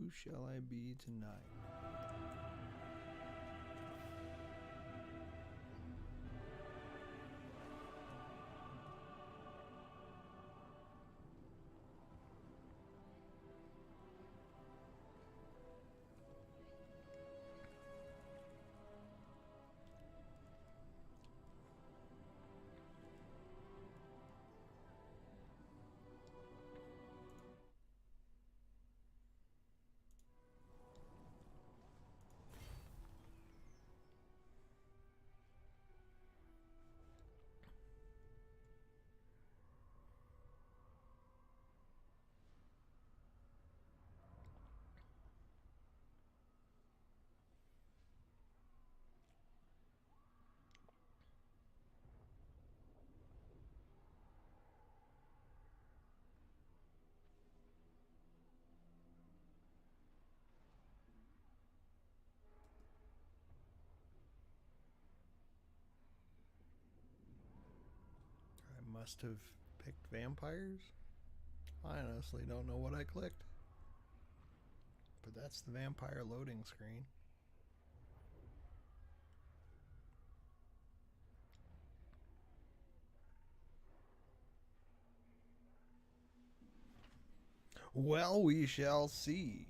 Who shall I be tonight? I must have picked vampires. I honestly don't know what I clicked. But that's the vampire loading screen. Well, we shall see.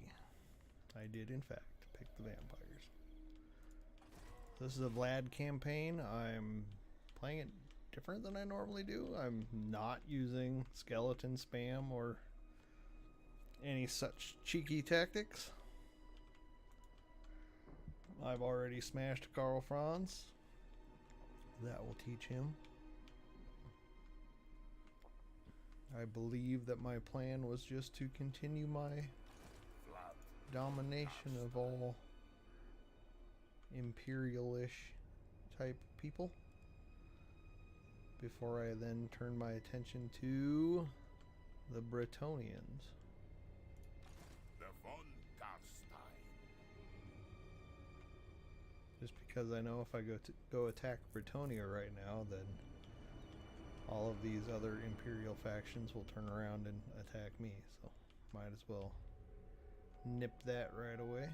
I did, in fact, pick the vampires. This is a Vlad campaign. I'm playing it different than I normally do. I'm not using skeleton spam or any such cheeky tactics. I've already smashed Karl Franz. That will teach him. I believe that my plan was just to continue my domination of all imperial-ish type people before I then turn my attention to the Bretonians. Just because I know if I go attack Bretonia right now, then all of these other imperial factions will turn around and attack me, so might as well nip that right away.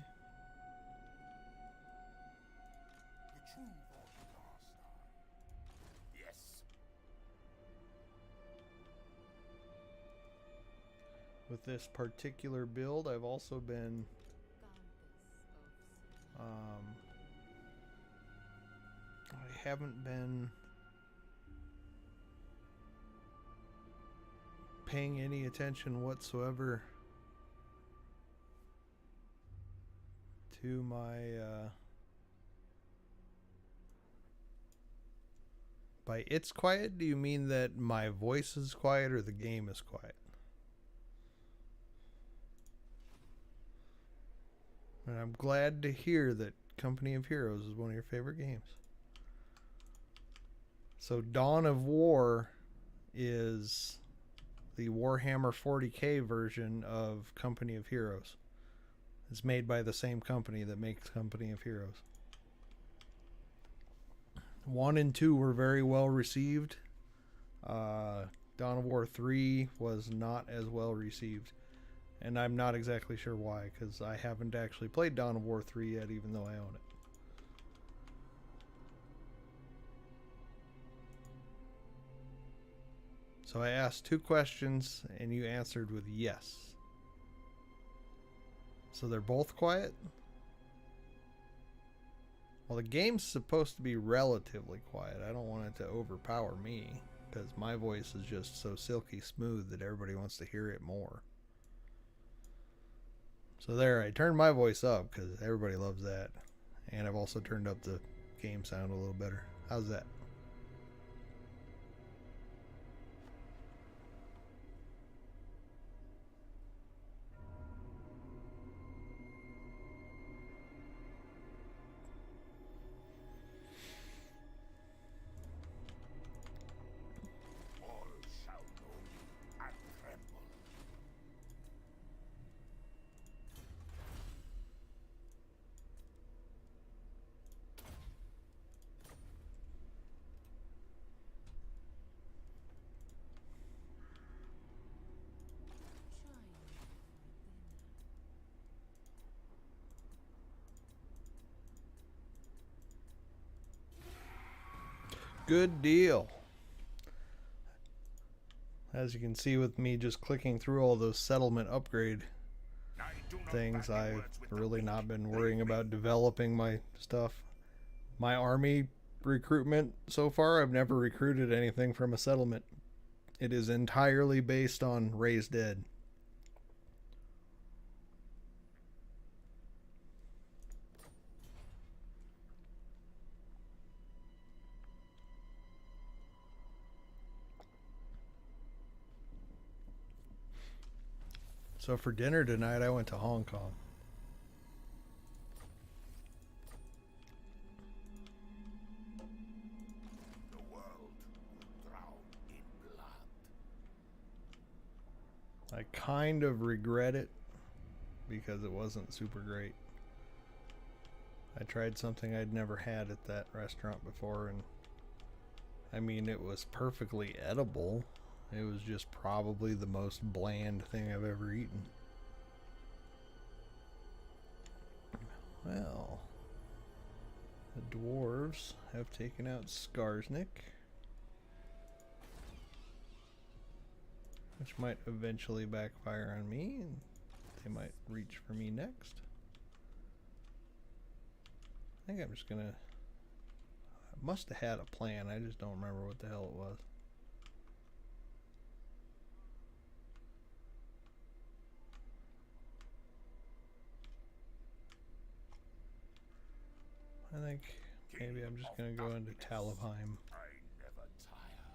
Yes. With this particular build, I've also been I haven't been paying any attention whatsoever to my by it's quiet, do you mean that my voice is quiet or the game is quiet? And I'm glad to hear that Company of Heroes is one of your favorite games. So Dawn of War is the Warhammer 40k version of Company of Heroes. It's made by the same company that makes Company of Heroes. 1 and 2 were very well received. Dawn of War 3 was not as well received. And I'm not exactly sure why, because I haven't actually played Dawn of War 3 yet, even though I own it. So I asked 2 questions, and you answered with yes. So they're both quiet? Well, the game's supposed to be relatively quiet. I don't want it to overpower me, because my voice is just so silky smooth that everybody wants to hear it more. So there, I turned my voice up, because everybody loves that. And I've also turned up the game sound a little better. How's that? Good deal. As you can see with me just clicking through all those settlement upgrade things, I've really not been worrying about developing my stuff. My army recruitment so far, I've never recruited anything from a settlement. It is entirely based on raised dead. So for dinner tonight, I went to Hong Kong. The world will drown in blood. I kind of regret it because it wasn't super great. I tried something I'd never had at that restaurant before, and I mean, it was perfectly edible. It was just probably the most bland thing I've ever eaten. Well, the dwarves have taken out Skarsnik, which might eventually backfire on me, and they might reach for me next. I think I'm just gonna... I must have had a plan, I just don't remember what the hell it was. I think maybe I'm just gonna go into Talabheim. I never tire.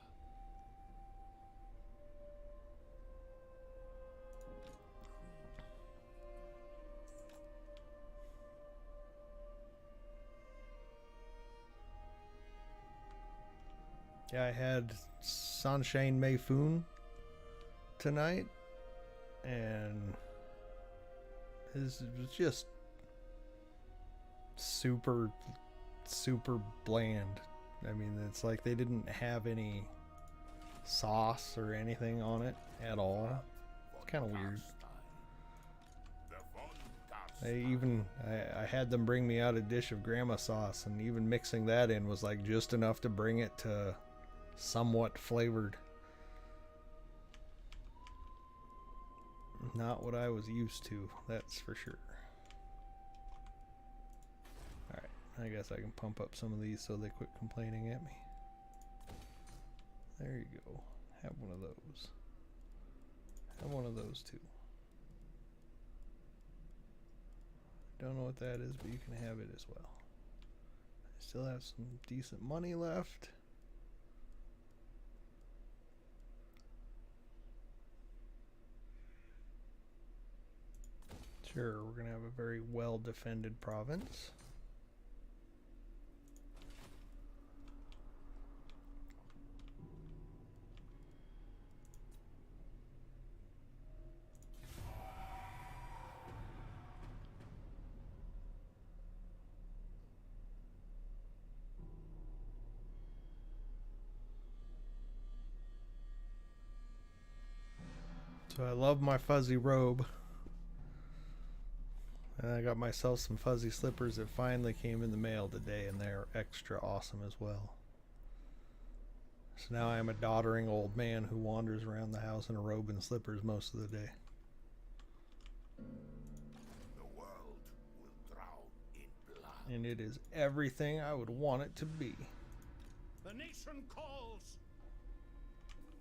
Yeah, I had Sunshine Mayfoon tonight, and it was just super bland. I mean, it's like they didn't have any sauce or anything on it at all. It's kind of weird. I had them bring me out a dish of grandma sauce, and even mixing that in was like just enough to bring it to somewhat flavored. Not what I was used to, that's for sure. Alright, I guess I can pump up some of these so they quit complaining at me. There you go. Have one of those. Have one of those too. Don't know what that is, but you can have it as well. I still have some decent money left. Sure, we're going to have a very well defended province. So I love my fuzzy robe. And I got myself some fuzzy slippers that finally came in the mail today, and they're extra awesome as well. So now I am a doddering old man who wanders around the house in a robe and slippers most of the day. The world will drown in blood. And it is everything I would want it to be. The nation calls.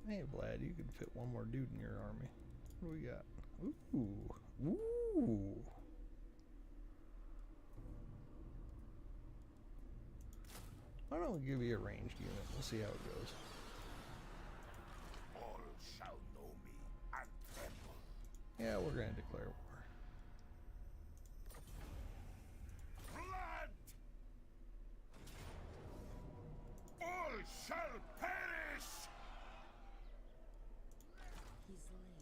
Hey Vlad, you can fit one more dude in your army. What do we got? Ooh. Ooh. Why don't we give you a ranged unit? We'll see how it goes. All shall know me and tremble. Yeah, we're going to declare war. Blood! All shall perish!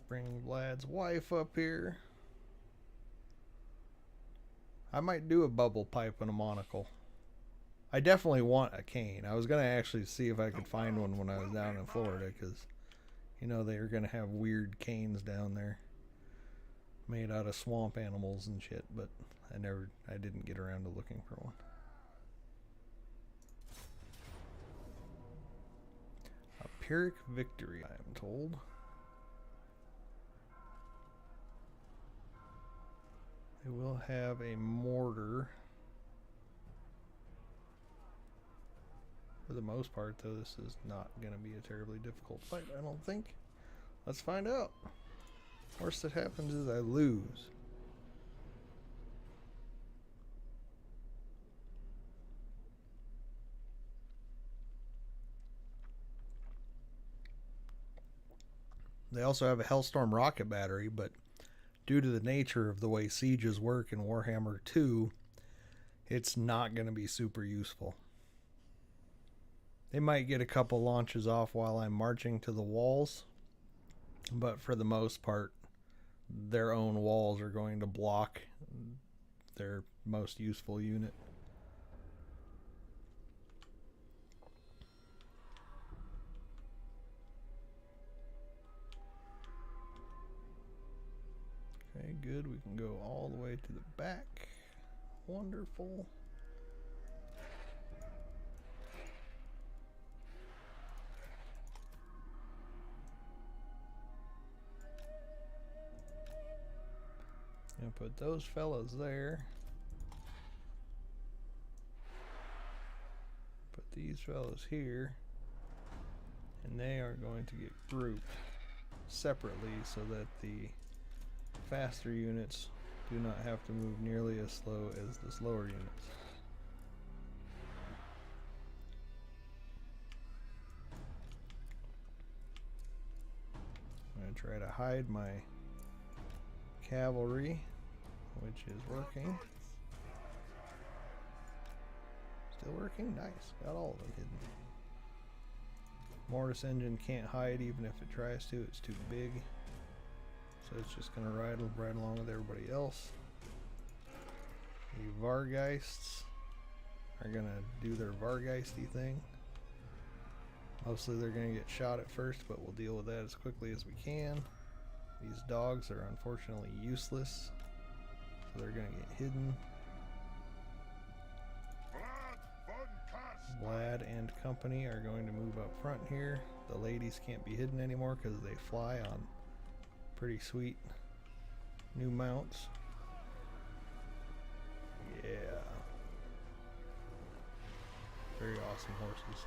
Bring Vlad's wife up here. I might do a bubble pipe and a monocle. I definitely want a cane. I was going to actually see if I could find one when I was down in Florida, because, you know, they were going to have weird canes down there made out of swamp animals and shit, but I didn't get around to looking for one. Pyrrhic victory, I am told. They will have a mortar. For the most part, though, this is not going to be a terribly difficult fight, I don't think. Let's find out. Worst that happens is I lose. They also have a Hellstorm rocket battery, but due to the nature of the way sieges work in Warhammer 2, it's not going to be super useful. They might get a couple launches off while I'm marching to the walls, but for the most part, their own walls are going to block their most useful unit. Okay, good. We can go all the way to the back. Wonderful. And put those fellas there. Put these fellas here. And they are going to get grouped separately so that the faster units do not have to move nearly as slow as the slower units. I'm going to try to hide my cavalry, which is working. Still working? Nice. Got all of them hidden. Mortis engine can't hide even if it tries to. It's too big. So it's just going to ride along with everybody else. The Vargeists are going to do their Vargeisty thing. Mostly they're going to get shot at first, but we'll deal with that as quickly as we can. These dogs are unfortunately useless, so they're going to get hidden. Vlad and company are going to move up front here. The ladies can't be hidden anymore because they fly on pretty sweet new mounts. Yeah. Very awesome horses.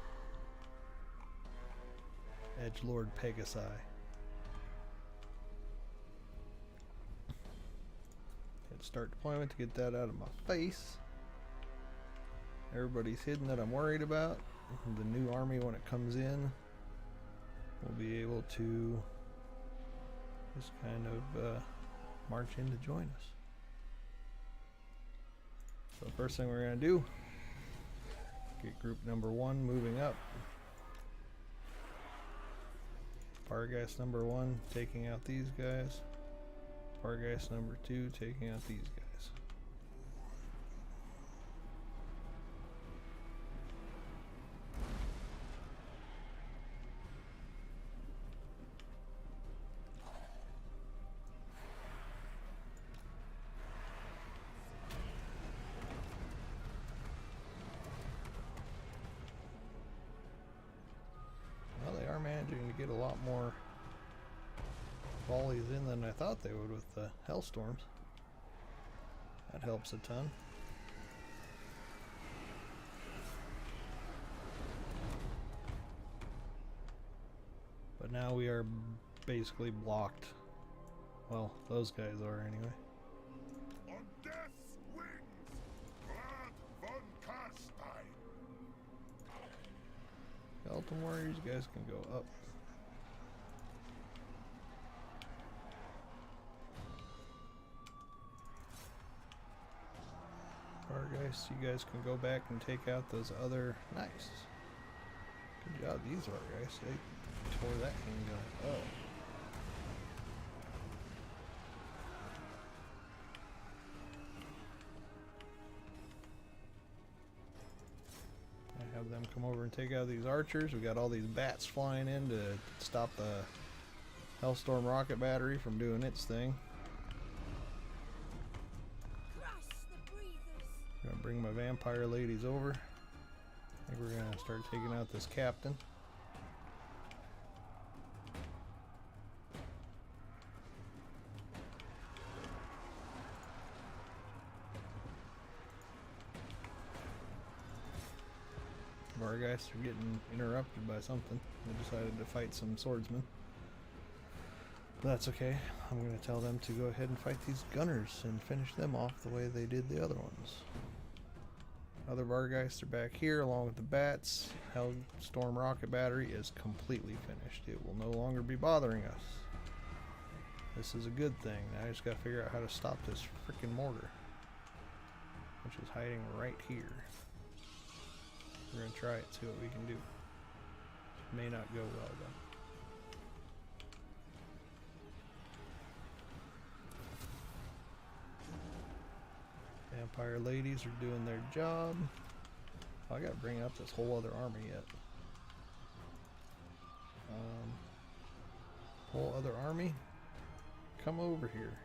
Edgelord Pegasi. Hit start deployment to get that out of my face. Everybody's hidden that I'm worried about. The new army, when it comes in, will be able to just kind of march in to join us. So the first thing we're going to do, get group number 1 moving up. Vargeist number 1 taking out these guys. Vargeist number 2 taking out these guys. Managing to get a lot more volleys in than I thought they would with the Hellstorms. That helps a ton. But now we are basically blocked. Well, those guys are anyway. On death's wings, Vlad von Carstein. Skeleton warriors, you guys can go up. Vargeist, you guys can go back and take out those other. Nice. Good job, these Vargeist. They tore that thing down. Oh. Have them come over and take out these archers. We got all these bats flying in to stop the Hellstorm rocket battery from doing its thing. I'm gonna bring my vampire ladies over. I think we're gonna start taking out this captain. Vargeists are getting interrupted by something. They decided to fight some swordsmen. That's okay. I'm going to tell them to go ahead and fight these gunners and finish them off the way they did the other ones. Other Vargeists are back here along with the bats. Hellstorm rocket battery is completely finished. It will no longer be bothering us. This is a good thing. Now I just got to figure out how to stop this freaking mortar, which is hiding right here. We're going to try it, see what we can do. May not go well though. Vampire ladies are doing their job. Oh, I gotta bring up this whole other army yet. Whole other army? Come over here.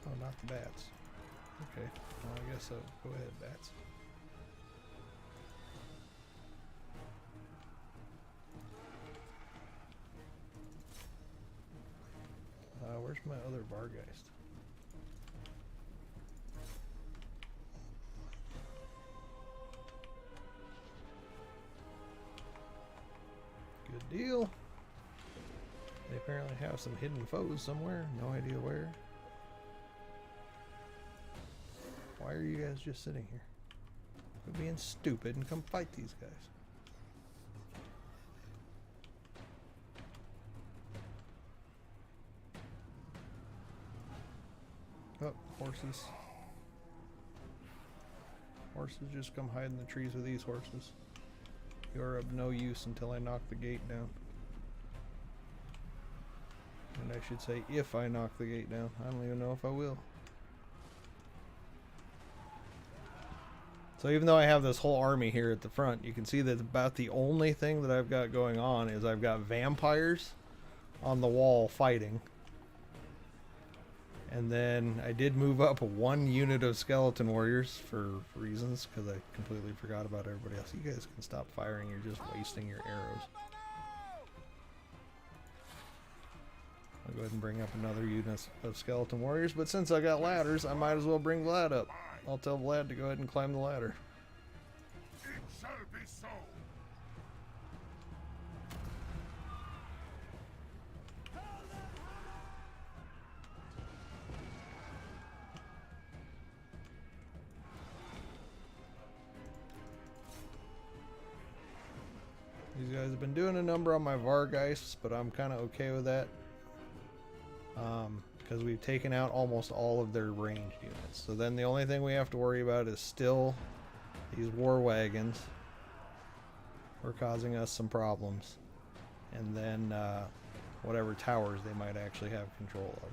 Oh, not the bats. Okay, well, I guess so. Go ahead, bats. Where's my other Vargeist? Good deal. They apparently have some hidden foes somewhere. No idea where. Why are you guys just sitting here? Quit being stupid and come fight these guys. Oh, horses. Horses just come hide in the trees with these horses. You're of no use until I knock the gate down. And I should say if I knock the gate down. I don't even know if I will. So even though I have this whole army here at the front, you can see that about the only thing that I've got going on is I've got vampires on the wall fighting. And then I did move up one unit of skeleton warriors for reasons, because I completely forgot about everybody else. You guys can stop firing, you're just wasting your arrows. I'll go ahead and bring up another unit of skeleton warriors, but since I got ladders, I might as well bring Vlad up. I'll tell Vlad to go ahead and climb the ladder. It shall be so. These guys have been doing a number on my Vargeists, but I'm kind of okay with that. Because we've taken out almost all of their ranged units. So then the only thing we have to worry about is still these war wagons. Are causing us some problems. And then whatever towers they might actually have control of.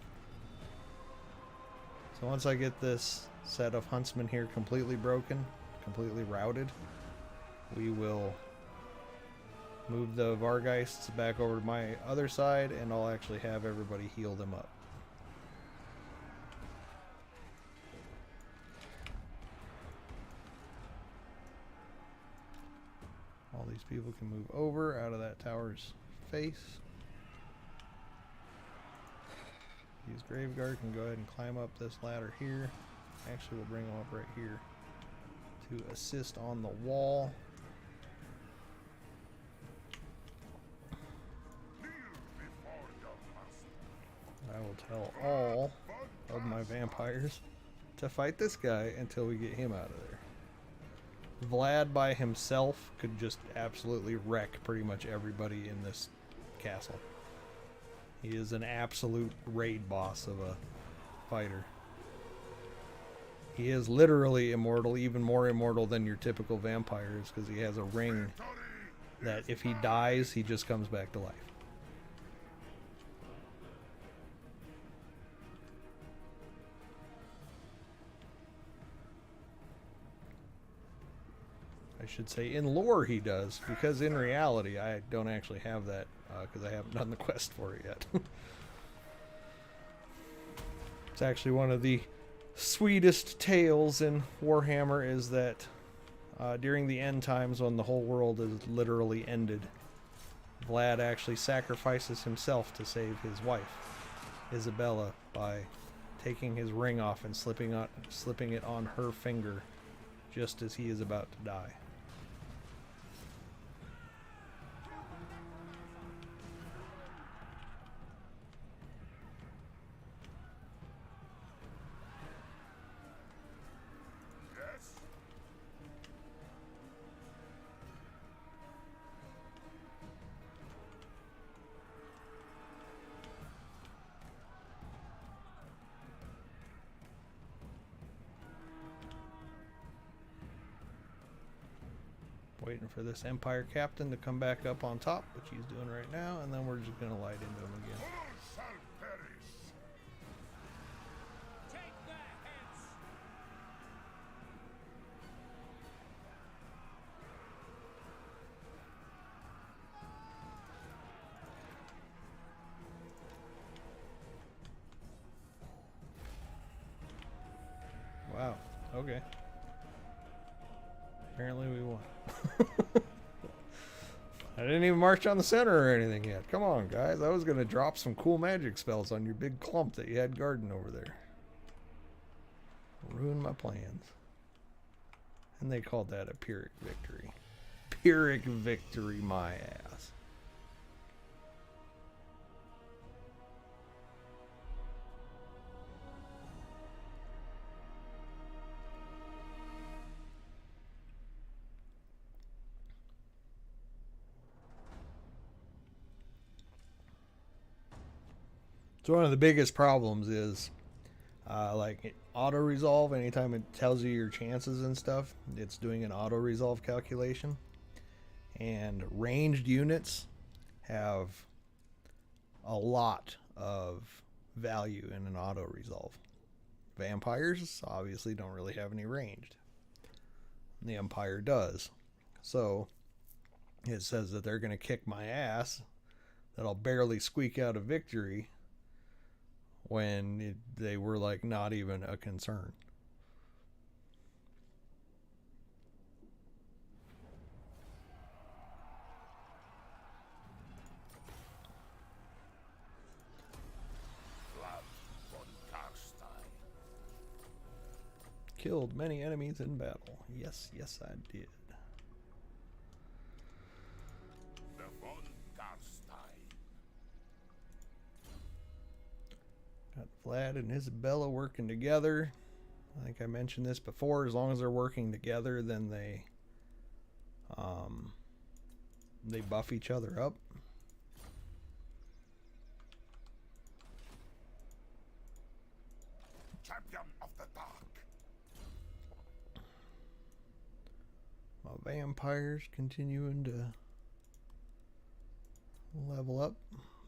So once I get this set of huntsmen here completely broken, completely routed, we will move the Vargeists back over to my other side, and I'll actually have everybody heal them up. All these people can move over out of that tower's face. These Graveguard can go ahead and climb up this ladder here. Actually, we'll bring them up right here to assist on the wall. I will tell all of my vampires to fight this guy until we get him out of there. Vlad by himself could just absolutely wreck pretty much everybody in this castle. He is an absolute raid boss of a fighter. He is literally immortal, even more immortal than your typical vampires, because he has a ring that if he dies, he just comes back to life. I should say in lore he does, because in reality I don't actually have that, because I haven't done the quest for it yet. It's actually one of the sweetest tales in Warhammer is that during the end times when the whole world is literally ended, Vlad actually sacrifices himself to save his wife, Isabella, by taking his ring off and slipping it on her finger just as he is about to die. Yes? Waiting for this Empire captain to come back up on top, which he's doing right now, and then we're just going to light into him again. All shall perish. Take their heads! Wow. Okay. Apparently we won. I didn't even march on the center or anything yet. Come on, guys. I was going to drop some cool magic spells on your big clump that you had guarding over there. Ruin my plans. And they called that a Pyrrhic victory. Pyrrhic victory, my ass. So one of the biggest problems is like auto resolve. Anytime it tells you your chances and stuff, it's doing an auto resolve calculation. And ranged units have a lot of value in an auto resolve. Vampires obviously don't really have any ranged. The Empire does. So it says that they're going to kick my ass, that I'll barely squeak out a victory, when they were like not even a concern. Blood von Karstein. Killed many enemies in battle. Yes, yes I did. The von Karstein. Got Vlad and Isabella working together. I think I mentioned this before. As long as they're working together, then they buff each other up. Champion of the dark. My vampires continuing to level up.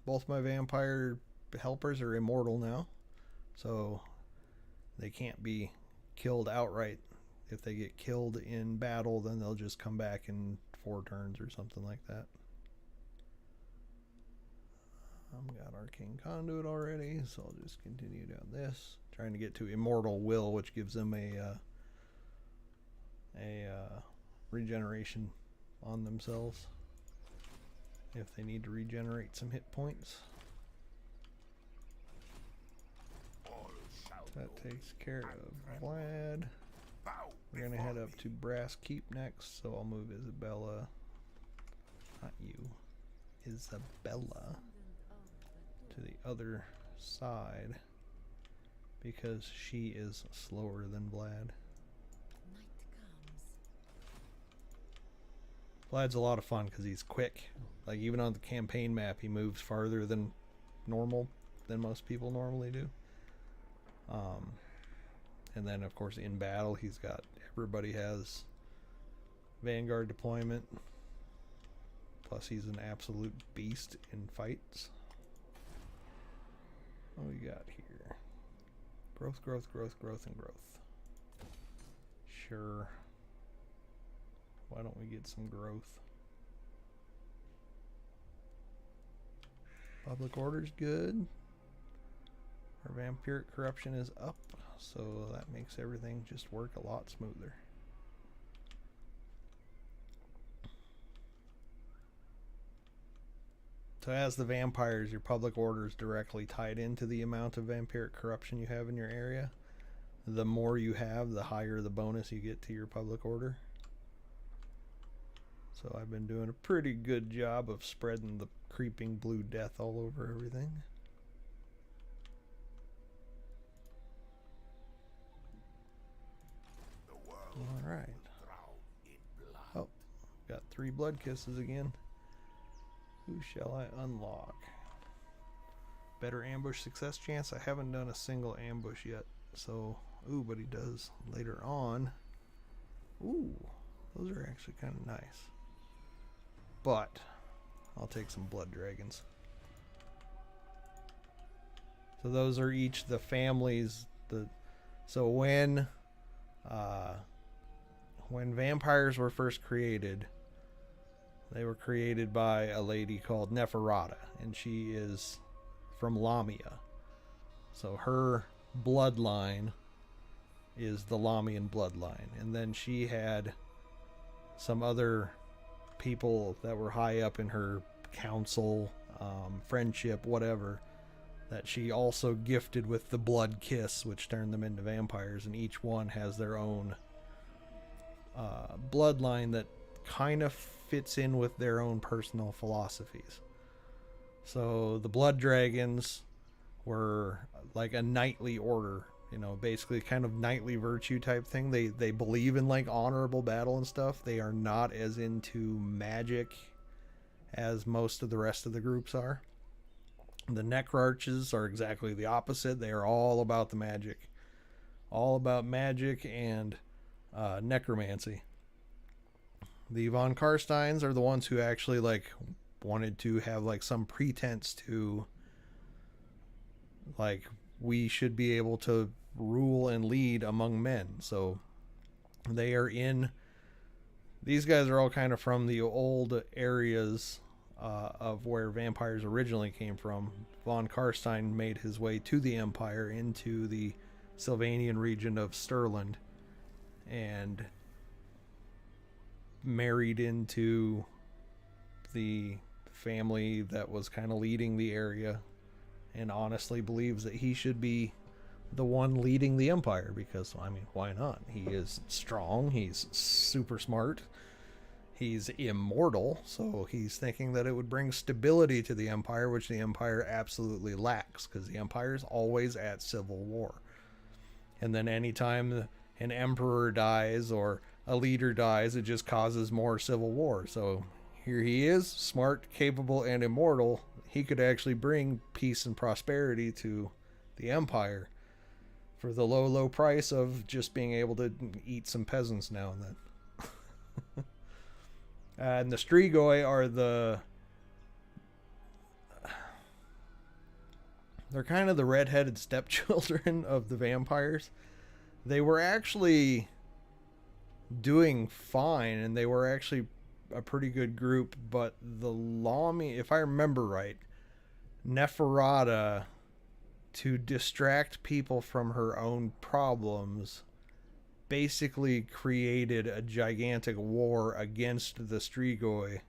Both my vampire helpers are immortal now, so they can't be killed outright. If they get killed in battle, then they'll just come back in 4 turns or something like that. I've got Arcane Conduit already, so I'll just continue down this, trying to get to Immortal Will, which gives them a regeneration on themselves if they need to regenerate some hit points. All shall That know. takes care of Vlad. Bow We're gonna before head up me. to Brass Keep next, so I'll move Isabella. Not you. Isabella to the other side because she is slower than Vlad. Vlad's a lot of fun because he's quick. Like even on the campaign map, he moves farther than normal, than most people normally do. And then of course in battle, everybody has Vanguard deployment. Plus he's an absolute beast in fights. What do we got here? Growth, growth, growth, growth, and growth. Sure. Why don't we get some growth? Public order's good. Our vampiric corruption is up, so that makes everything just work a lot smoother. So as the vampires, your public order is directly tied into the amount of vampiric corruption you have in your area. the more you have, the higher the bonus you get to your public order. So I've been doing a pretty good job of spreading the creeping blue death all over everything. Alright. Oh, got 3 blood kisses again. Who shall I unlock? Better ambush success chance. I haven't done a single ambush yet. So, ooh, but he does later on. Ooh, those are actually kind of nice. But I'll take some blood dragons. So those are each the families. So when vampires were first created, they were created by a lady called Neferata, and she is from Lamia. So her bloodline is the Lamian bloodline, and then she had some other people that were high up in her council, friendship, whatever, that she also gifted with the blood kiss, which turned them into vampires, and each one has their own bloodline that kind of fits in with their own personal philosophies. So the blood dragons were like a knightly order, you know, basically kind of knightly virtue type thing. They believe in like honorable battle and stuff. They are not as into magic as most of the rest of the groups are. The necroarches are exactly the opposite. They are all about the magic. All about magic and necromancy. The von Karsteins are the ones who actually like wanted to have like some pretense to like we should be able to rule and lead among men. So they are in, these guys are all kind of from the old areas of where vampires originally came from. Von Karstein made his way to the Empire into the Sylvanian region of Stirland and married into the family that was kind of leading the area, and honestly believes that he should be the one leading the Empire because, I mean, why not? He is strong, he's super smart, he's immortal, so he's thinking that it would bring stability to the Empire, which the Empire absolutely lacks because the Empire is always at civil war. And then anytime an emperor dies or a leader dies, it just causes more civil war. So here he is, smart, capable, and immortal. He could actually bring peace and prosperity to the Empire for the low, low price of just being able to eat some peasants now and then. And the Strigoi are they're kind of the redheaded stepchildren of the vampires. They were actually doing fine, and they were actually a pretty good group, but the Lami, if I remember right, Neferata, to distract people from her own problems, basically created a gigantic war against the Strigoi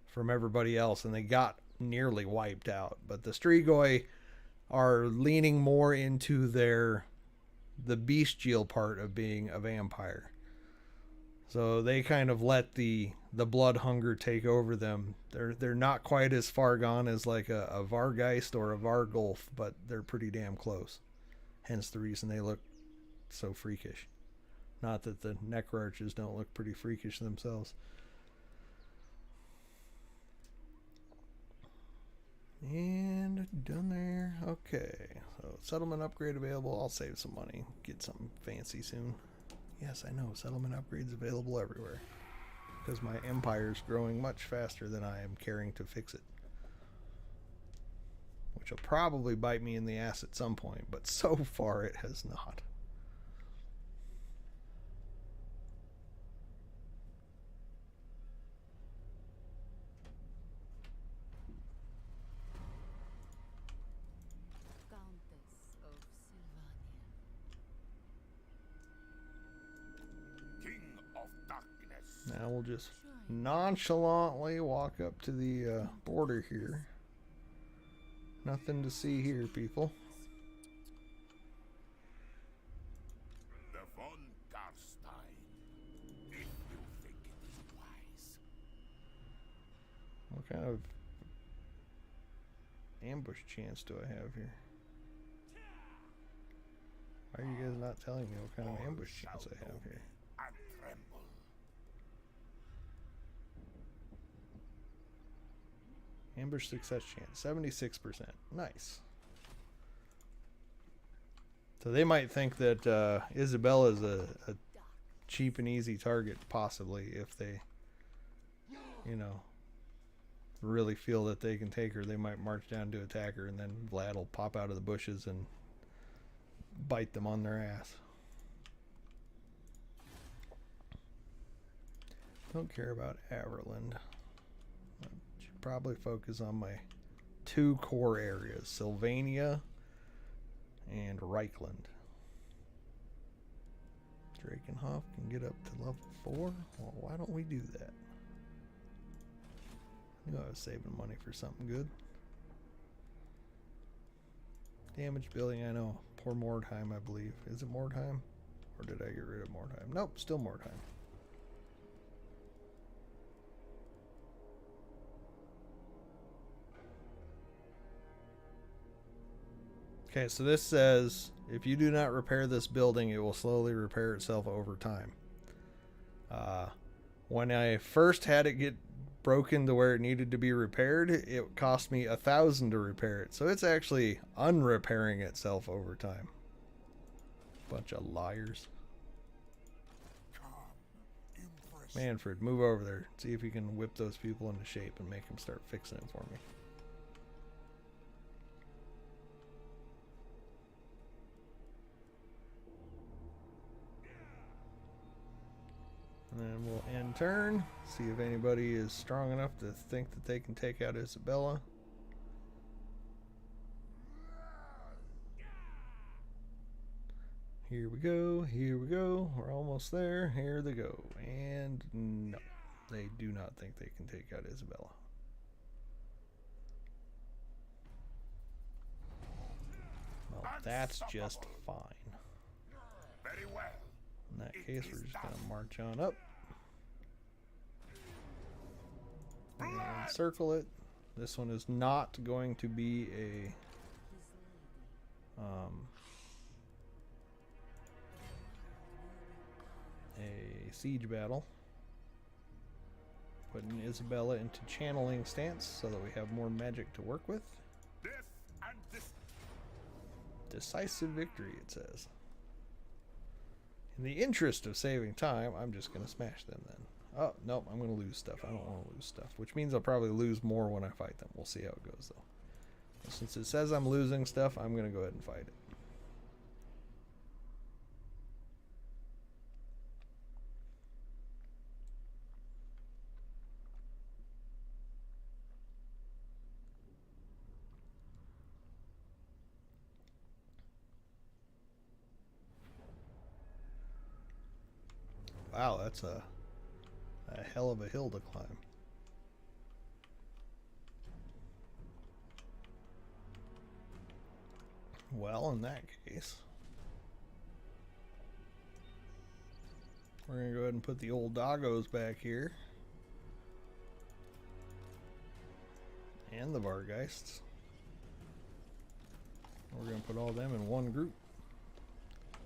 from everybody else, and they got nearly wiped out. But the Strigoi are leaning more into the bestial part of being a vampire. So they kind of let the blood hunger take over them. They're not quite as far gone as like a Vargeist or a Vargulf, but they're pretty damn close. Hence the reason they look so freakish. Not that the necroarches don't look pretty freakish themselves. And done there. Okay, so settlement upgrade available. I'll save some money, get something fancy soon. Yes, I know, settlement upgrades available everywhere because my empire's growing much faster than I am caring to fix it, which will probably bite me in the ass at some point, but so far it has not. Now we'll just nonchalantly walk up to the border here. Nothing to see here, people. kind of ambush chance do I have here? Why are you guys not telling me what kind of ambush chance I have here? And tremble. Ambush success chance, 76%. Nice. So they might think that Isabella is a cheap and easy target, possibly, if they, you know, really feel that they can take her. They might march down to attack her, and then Vlad will pop out of the bushes and bite them on their ass. Don't care about Averland. I should probably focus on my 2 core areas, Sylvania and Reichland. Drakenhof can get up to level 4. Well, why don't we do that? I knew I was saving money for something good. Damage building, I know. Poor Mordheim, I believe. Is it Mordheim? Or did I get rid of Mordheim? Nope, still Mordheim. Okay, so this says, if you do not repair this building, it will slowly repair itself over time. When I first had it get broken to where it needed to be repaired, it cost me 1,000 to repair it. So it's actually unrepairing itself over time. Bunch of liars. Manfred, move over there. See if you can whip those people into shape and make them start fixing it for me. And then we'll end turn. See if anybody is strong enough to think that they can take out Isabella. Here we go. Here we go. We're almost there. Here they go. And no, they do not think they can take out Isabella. Well, that's just fine. Very well. In that case, we're just going to march on up. And circle it. This one is not going to be a siege battle. Putting Isabella into channeling stance so that we have more magic to work with. Decisive victory, it says. In the interest of saving time, I'm just going to smash them then. Oh, no, I'm going to lose stuff. I don't want to lose stuff, which means I'll probably lose more when I fight them. We'll see how it goes, though. Since it says I'm losing stuff, I'm going to go ahead and fight it. Wow, that's a hell of a hill to climb. Well, in that case, we're going to go ahead and put the old doggos back here. And the Vargeists. We're going to put all them in one group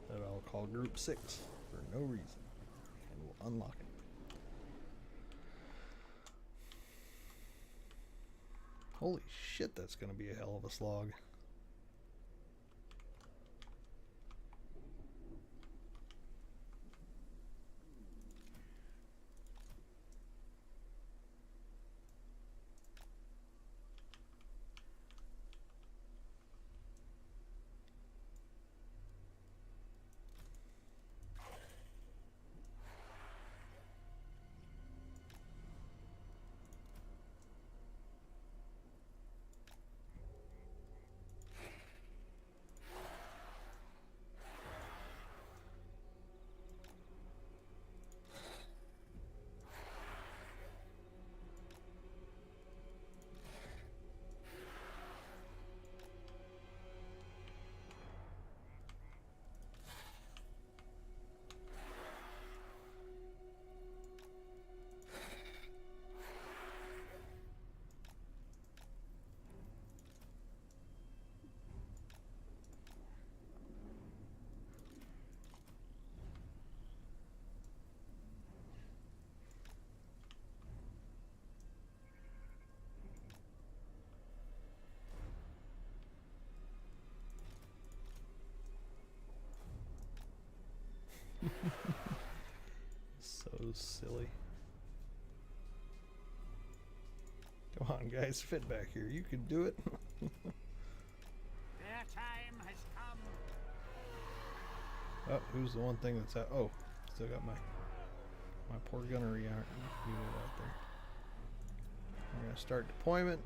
that I'll call Group 6 for no reason. And we'll unlock it. Holy shit, that's going to be a hell of a slog. So silly. Come on, guys, fit back here. You can do it. Their time has come. Oh, who's the one thing that's out? Oh, still got my poor gunnery unit out there. We're gonna start deployment.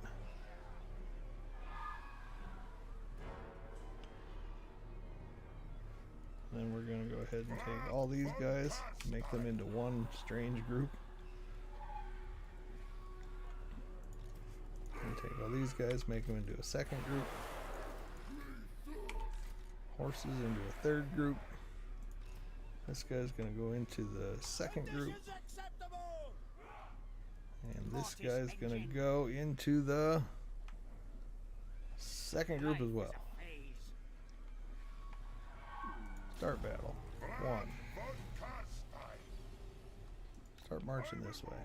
Then we're gonna go ahead and take all these guys, make them into one strange group. And take all these guys, make them into a second group. Horses into a third group. This guy's gonna go into the second group. And this guy's gonna go into the second group as well. Start battle. 1. Start marching this way.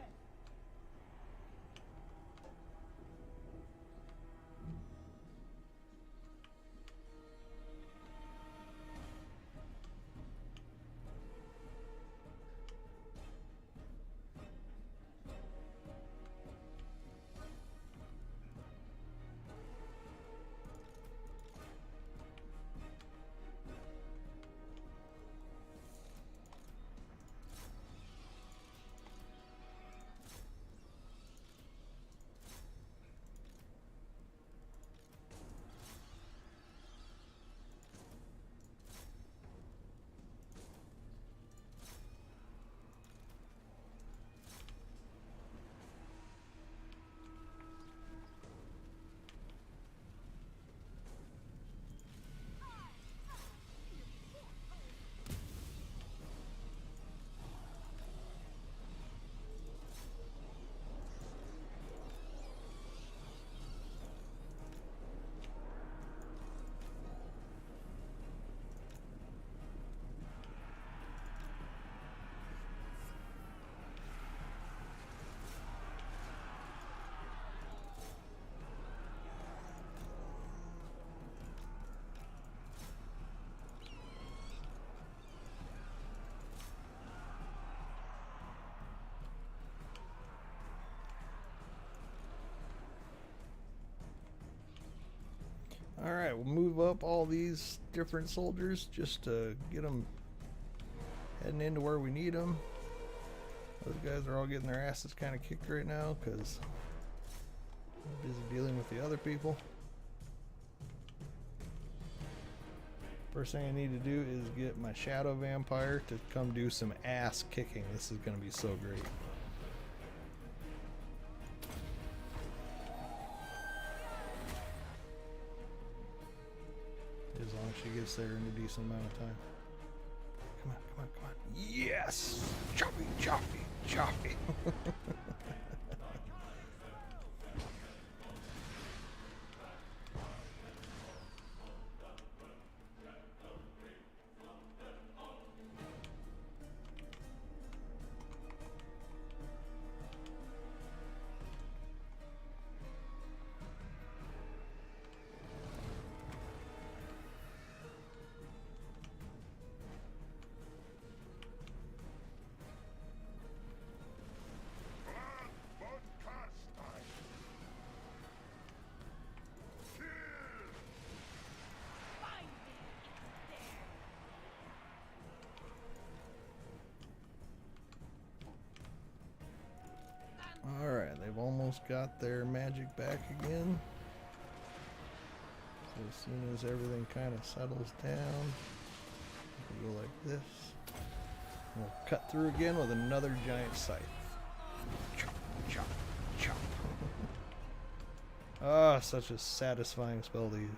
Alright, we'll move up all these different soldiers just to get them heading into where we need them. Those guys are all getting their asses kind of kicked right now because they're busy dealing with the other people. First thing I need to do is get my shadow vampire to come do some ass kicking. This is going to be so great. As long as she gets there in a decent amount of time. Come on, come on, come on. Yes! Choppy, choppy, choppy. Alright, they've almost got their magic back again. So as soon as everything kind of settles down, we'll go like this. We'll cut through again with another giant scythe. Chop, chop, chop. Ah, such a satisfying spell to use.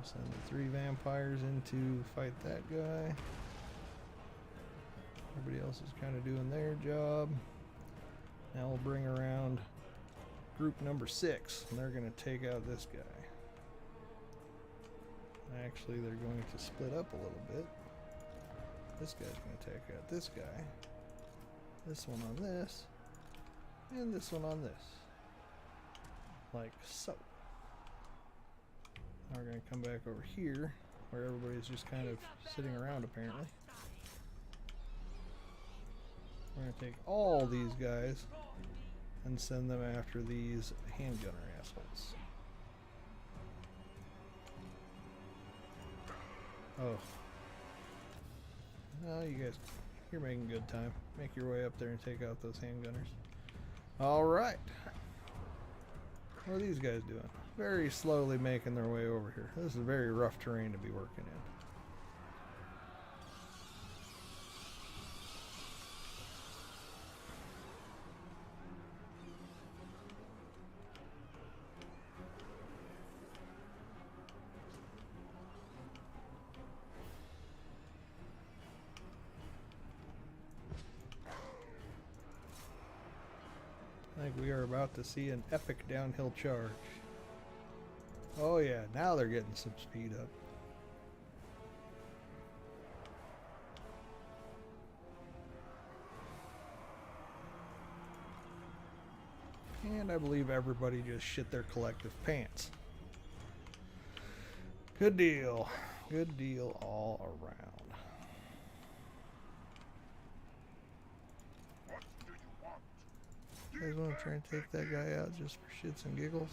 Send the 3 vampires in to fight that guy. Everybody else is kind of doing their job. Now we'll bring around group number 6, and they're going to take out this guy. Actually, they're going to split up a little bit. This guy's going to take out this guy. this one on this, and this one on this. Like so. Now we're going to come back over here, where everybody's just kind of sitting around apparently. We're going to take all these guys and send them after these handgunner assholes. Oh. No, you guys, you're making good time. Make your way up there and take out those handgunners. Alright. What are these guys doing? Very slowly making their way over here. This is very rough terrain to be working in. I think we are about to see an epic downhill charge. Oh yeah, now they're getting some speed up. And I believe everybody just shit their collective pants. Good deal. Good deal all around. You guys want to try and take that guy out just for shits and giggles?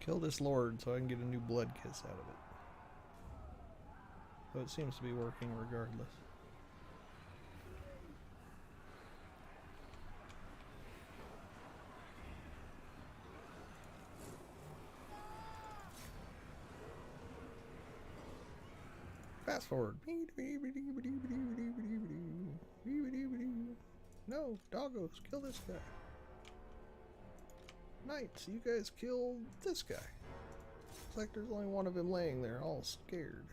Kill this lord so I can get a new blood kiss out of it. So it seems to be working regardless. Fast forward. No, doggos, kill this guy. Knights, you guys kill this guy. Looks like there's only one of him laying there, all scared.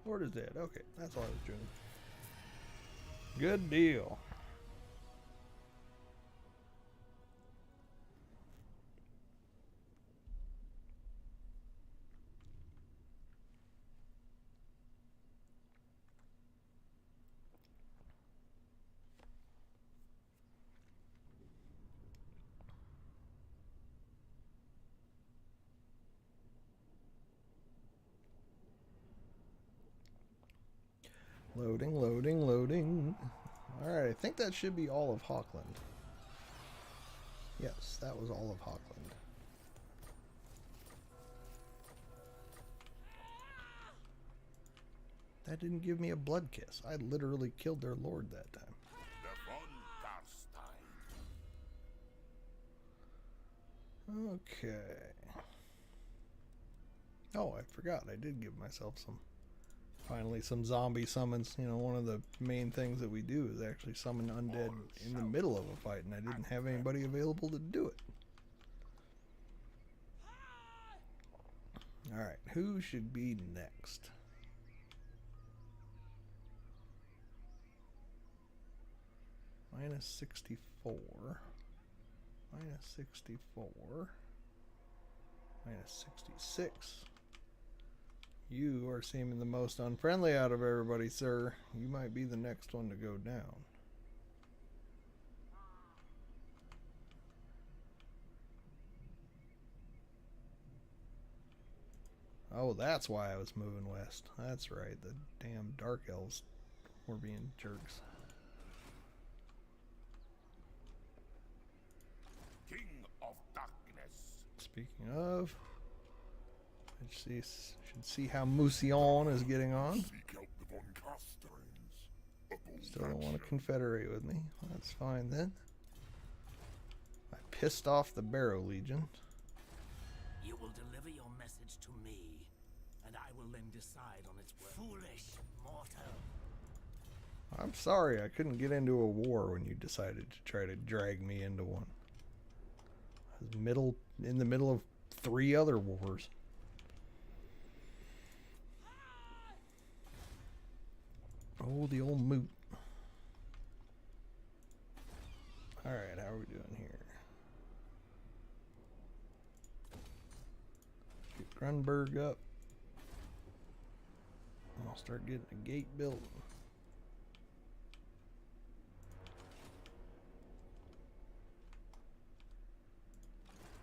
Lord is dead. Okay, that's all I was doing. Good deal. Loading, loading, loading. Alright, I think that should be all of Hawkland. Yes, that was all of Hawkland. That didn't give me a blood kiss. I literally killed their lord that time. Okay. Oh, I forgot. I did give myself finally some zombie summons. You know, one of the main things that we do is actually summon undead in the middle of a fight, and I didn't have anybody available to do it. Alright, who should be next? Minus 64. Minus 64. Minus 66. You are seeming the most unfriendly out of everybody, sir. You might be the next one to go down. Oh, that's why I was moving west. That's right. The damn dark elves were being jerks. King of Darkness. Speaking of, I should see how Mousillon is getting on. Still don't want to confederate with me. That's fine then. I pissed off the Barrow Legion. You will deliver your message to me, and I will then decide on its worth. Foolish mortal. I'm sorry I couldn't get into a war when you decided to try to drag me into one. I was in the middle of 3 other wars. Oh, the old moot. Alright, how are we doing here? Get Grunberg up. I'll start getting a gate built.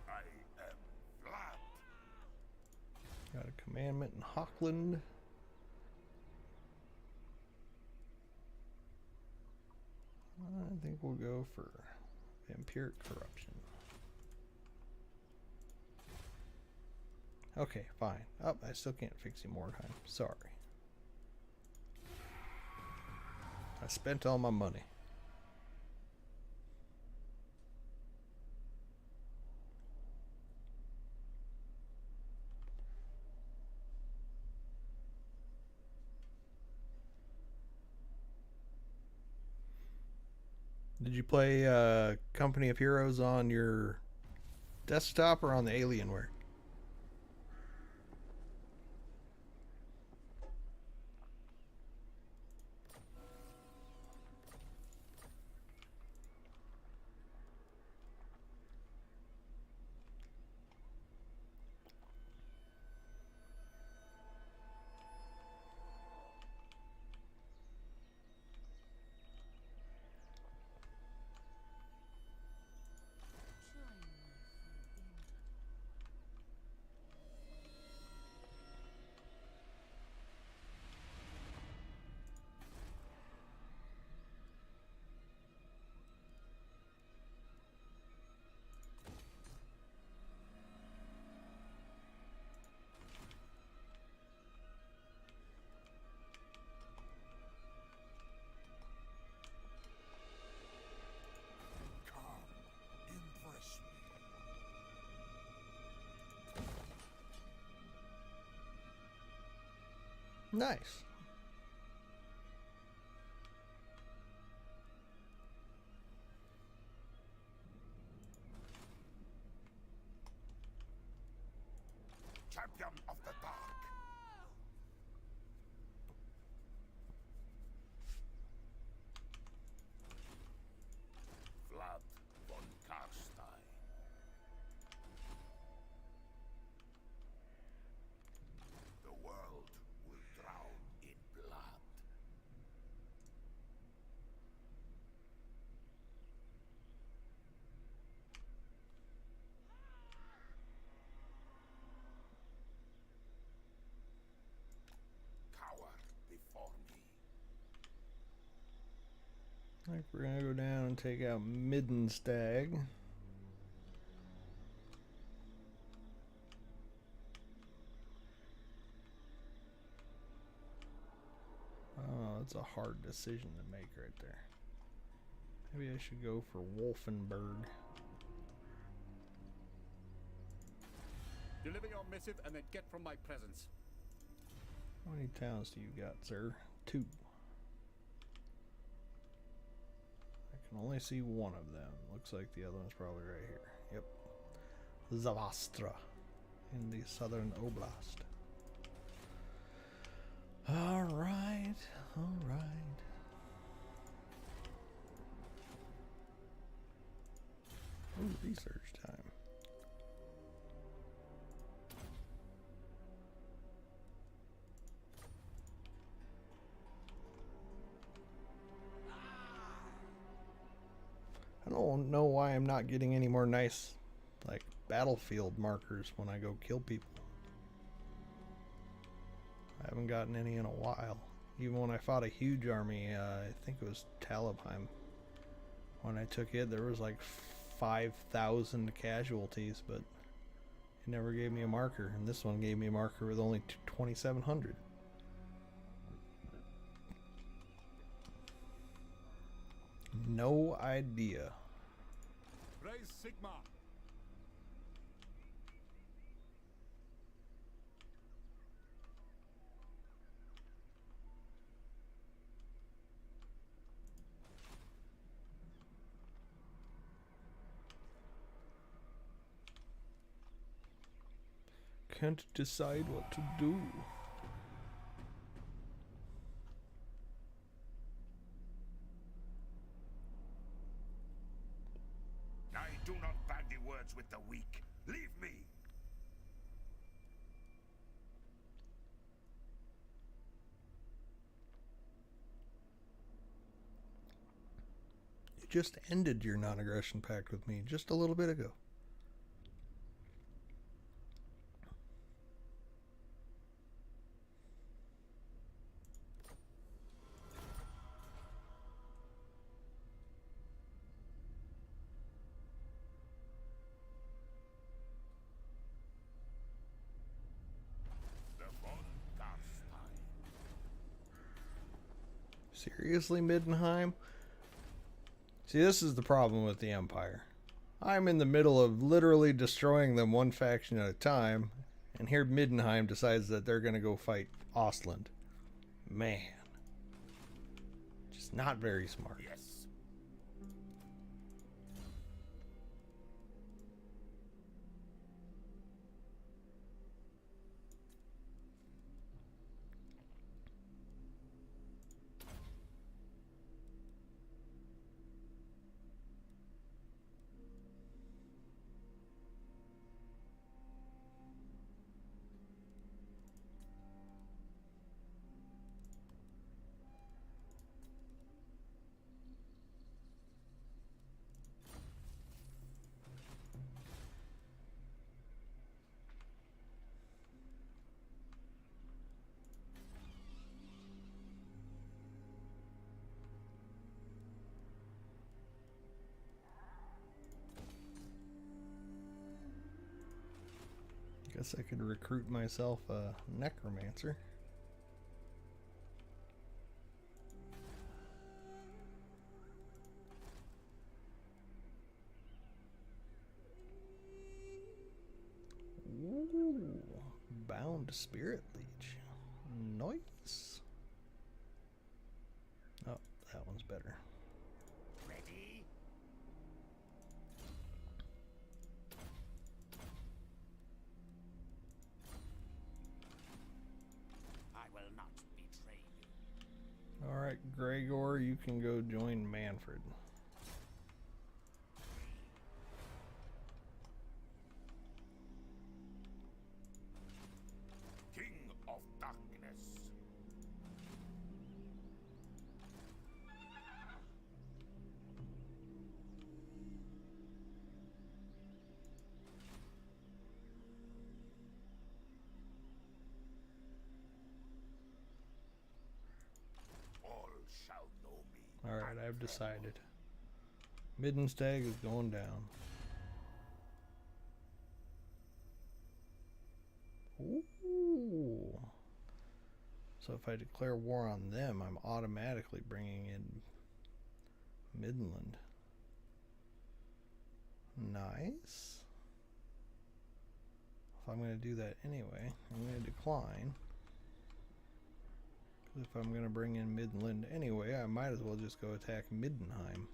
I am Vlad. Got a commandment in Hockland. I think we'll go for vampiric corruption. Okay, fine. Oh, I still can't fix you more time. Sorry. I spent all my money. Did you play Company of Heroes on your desktop or on the Alienware? Come, impress me. Nice. Champion of the dark. Vlad von Karstein. The world will drown in blood. Cower before me. I think we're gonna go down and take out Middenstag. Oh, that's a hard decision to make right there. Maybe I should go for Wolfenburg. Deliver your missive and then get from my presence. How many towns do you got, sir? 2. I can only see one of them. Looks like the other one's probably right here. Yep. Zavastra in the southern oblast. Alright, alright. Ooh, research time. I don't know why I'm not getting any more nice, like, battlefield markers when I go kill people. I haven't gotten any in a while. Even when I fought a huge army, I think it was Talabheim. When I took it, there was like 5,000 casualties, but it never gave me a marker. And this one gave me a marker with only 2,700. No idea. Raise Sigma. can't decide what to do. I do not bandy words with the weak. Leave me. You just ended your non-aggression pact with me just a little bit ago. Seriously, Middenheim? See, this is the problem with the Empire. I'm in the middle of literally destroying them one faction at a time, and here Middenheim decides that they're going to go fight Ostland. Man. Just not very smart. Yes. Guess I could recruit myself a necromancer. Ooh, bound spirit leech. Nice. Oh, that one's better. Ready? I will not betray you. Alright, Gregor, you can go join Manfred. King of Darkness. All shall know me. Alright, I've decided. Middenstag is going down. Ooh. So if I declare war on them, I'm automatically bringing in Midland. Nice. If I'm going to do that anyway, I'm going to decline. If I'm going to bring in Midland anyway, I might as well just go attack Middenheim.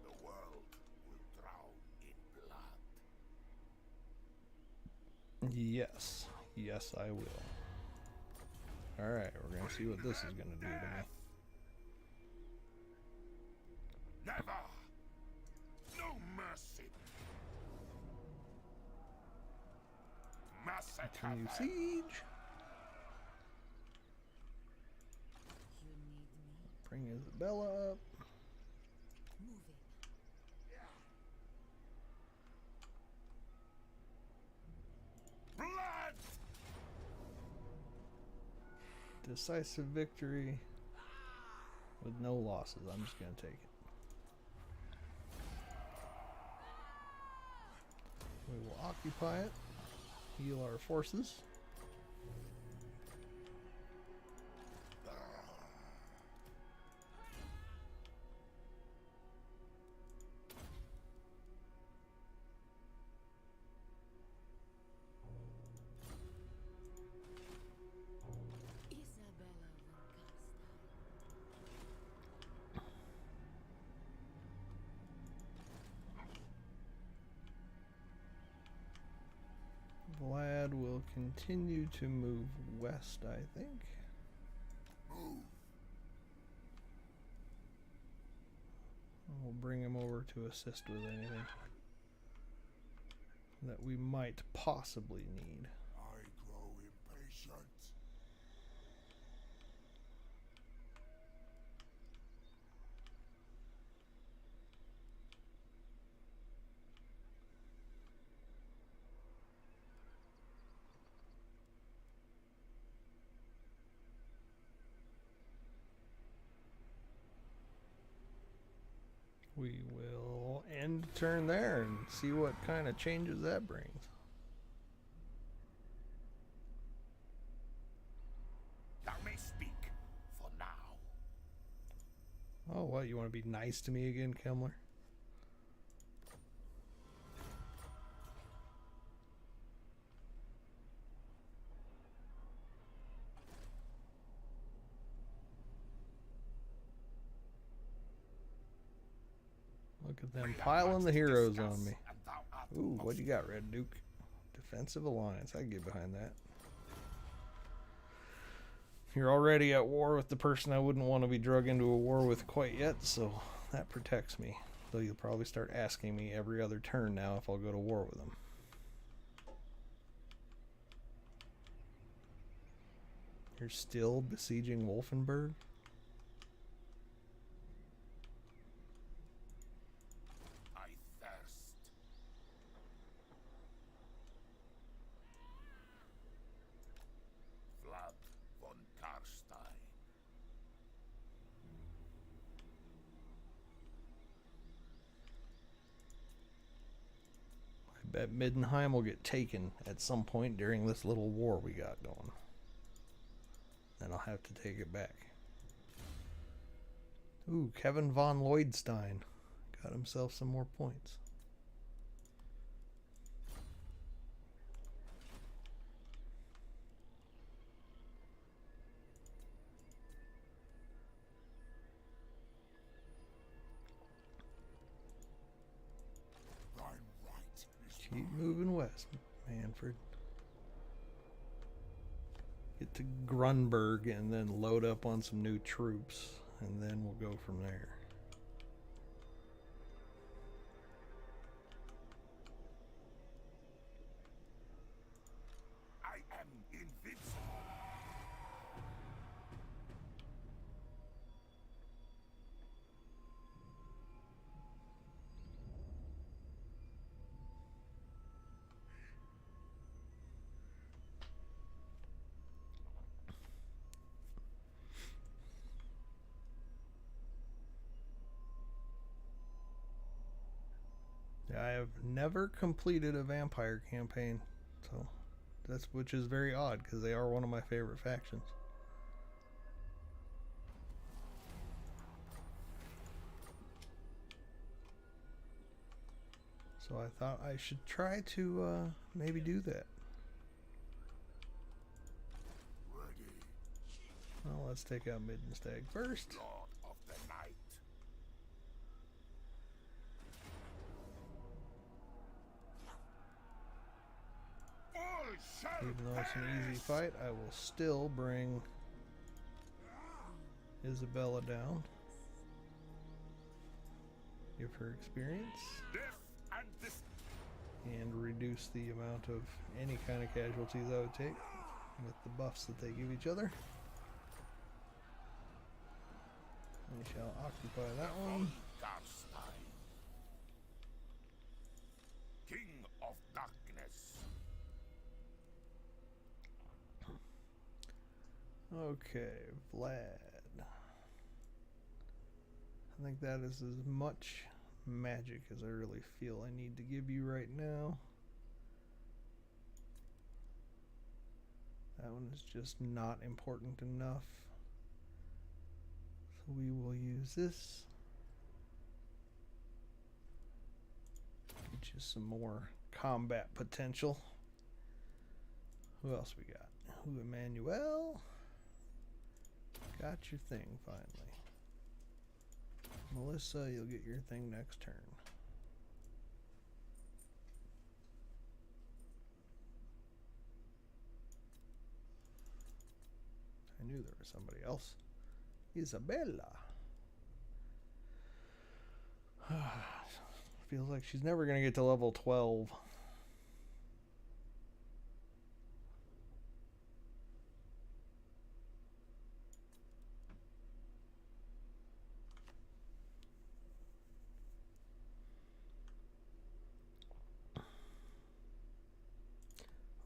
The world will drown in blood. Yes. Yes, I will. Alright, we're going to see what this is going to do to me. Never. No mercy. Massacre. Continue siege. Bring Isabella up. Blood. Decisive victory with no losses. I'm just going to take it. We will occupy it, heal our forces. continue to move west, I think. Move. We'll bring him over to assist with anything that we might possibly need. I grow impatient. We will end turn there and see what kind of changes that brings. Thou may speak for now. Oh, what? You want to be nice to me again, Kemmler? Look at them piling the heroes on me. Ooh, what you got, Red Duke? Defensive alliance. I can get behind that. You're already at war with the person I wouldn't want to be drug into a war with quite yet, so that protects me. Though you'll probably start asking me every other turn now if I'll go to war with them. You're still besieging Wolfenburg? I thirst. Vlad von Karstein. I bet Middenheim will get taken at some point during this little war we got going. Then I'll have to take it back. Ooh, Kevin von Lloydstein got himself some more points. Thine right is Keep moving west, Manfred. Get to Grunberg and then load up on some new troops, and then we'll go from there. I am invincible. I have never completed a vampire campaign, so which is very odd because they are one of my favorite factions. So I thought I should try to maybe do that. Ready, Well, let's take out Middenstag first. Lord of the Night. All shall Even though it's an easy perish. fight, I will still bring Isabella down. Give her experience Death and this. and reduce the amount of any kind of casualties I would take with the buffs that they give each other. We shall occupy that one. Karstein. King of Darkness. Okay, Vlad. I think that is as much magic as I really feel I need to give you right now. That one is just not important enough. So we will use this. Get you some more combat potential. Who else we got? Who, Emmanuel? Got your thing finally. Melissa, you'll get your thing next turn. knew there was somebody else. Isabella. Feels like she's never going to get to level 12.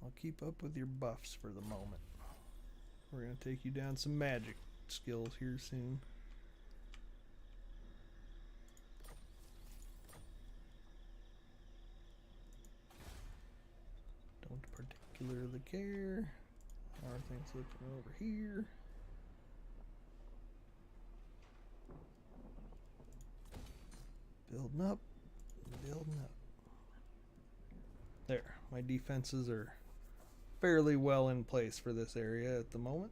I'll keep up with your buffs for the moment. We're going to take you down some magic skills here soon. Don't particularly care. How are things looking over here? Building up, building up. There, my defenses are fairly well in place for this area at the moment.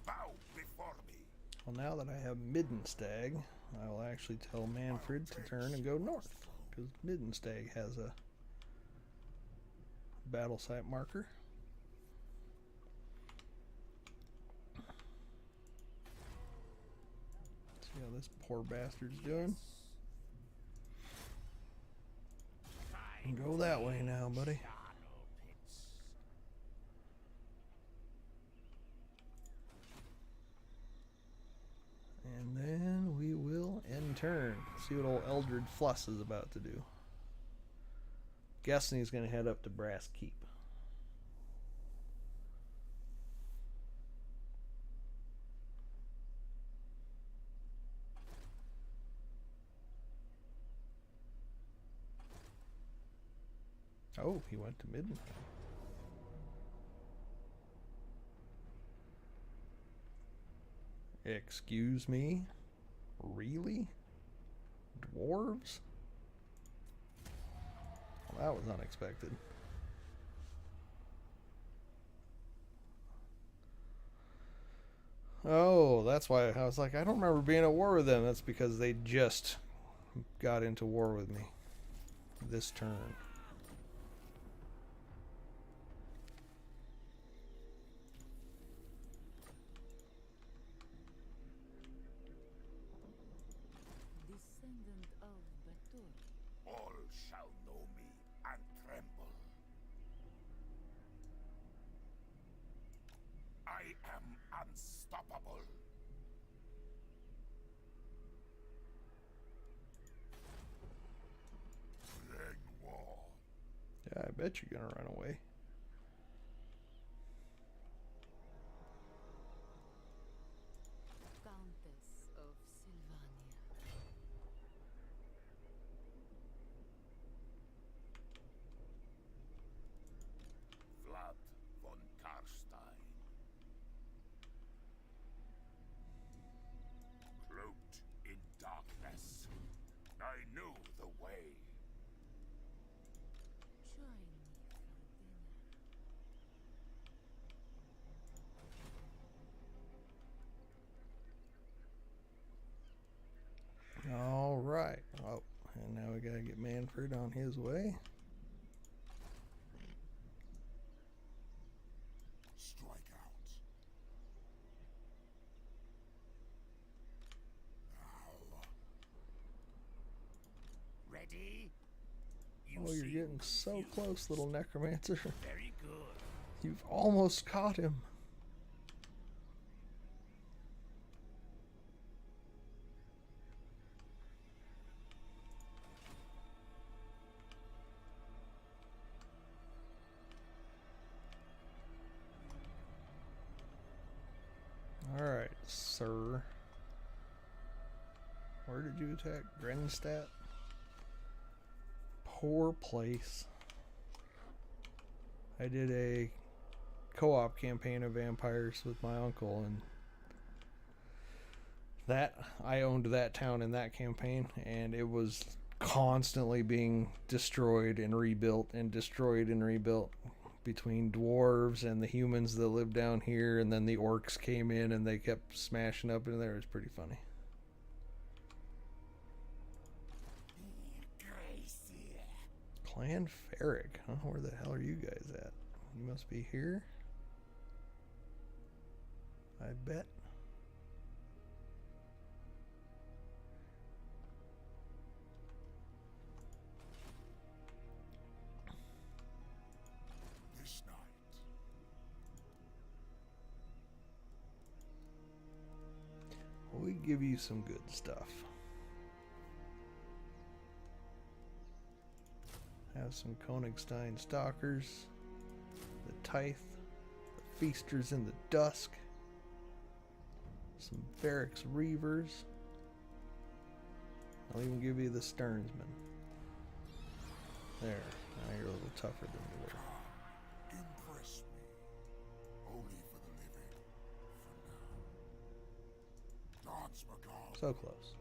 Bow before me. Well, now that I have Middenstag, I will actually tell Manfred to turn and go north, because Middenstag has a battle site marker. See how this poor bastard's doing? Go that way now, buddy. And then we will end turn. See what old Eldred Fluss is about to do. Guessing he's going to head up to Brass Keep. Oh, he went to Midden. Excuse me? Really? Dwarves? Well, that was unexpected. Oh, that's why I was like, I don't remember being at war with them. That's because they just got into war with me this turn. All shall know me and tremble. I am unstoppable. Bring war. Yeah, I bet you're gonna run away. Countess of Sylvania. Vlad von Karstein. Cloaked in darkness. I knew the way. Join me for dinner. All right. Oh, and now we gotta get Manfred on his way. Strike out. Now. Ready? Oh, you're getting so close, little necromancer. Very good. You've almost caught him. All right, sir. Where did you attack? Grenstadt? Poor place. I did a co-op campaign of vampires with my uncle, and that I owned that town in that campaign, and it was constantly being destroyed and rebuilt and destroyed and rebuilt. between dwarves and the humans that live down here, and then the orcs came in and they kept smashing up in there. It was pretty funny. Clan Ferric, huh? Where the hell are you guys at? You must be here. I bet. This night. We give you some good stuff. Have some Konigstein Stalkers, the Tithe, the Feasters in the Dusk, some Ferrix Reavers. I'll even give you the Sternsmen. There, now you're a little tougher than you were. Impress me. Only for the living. For now. Dance macabre. So close.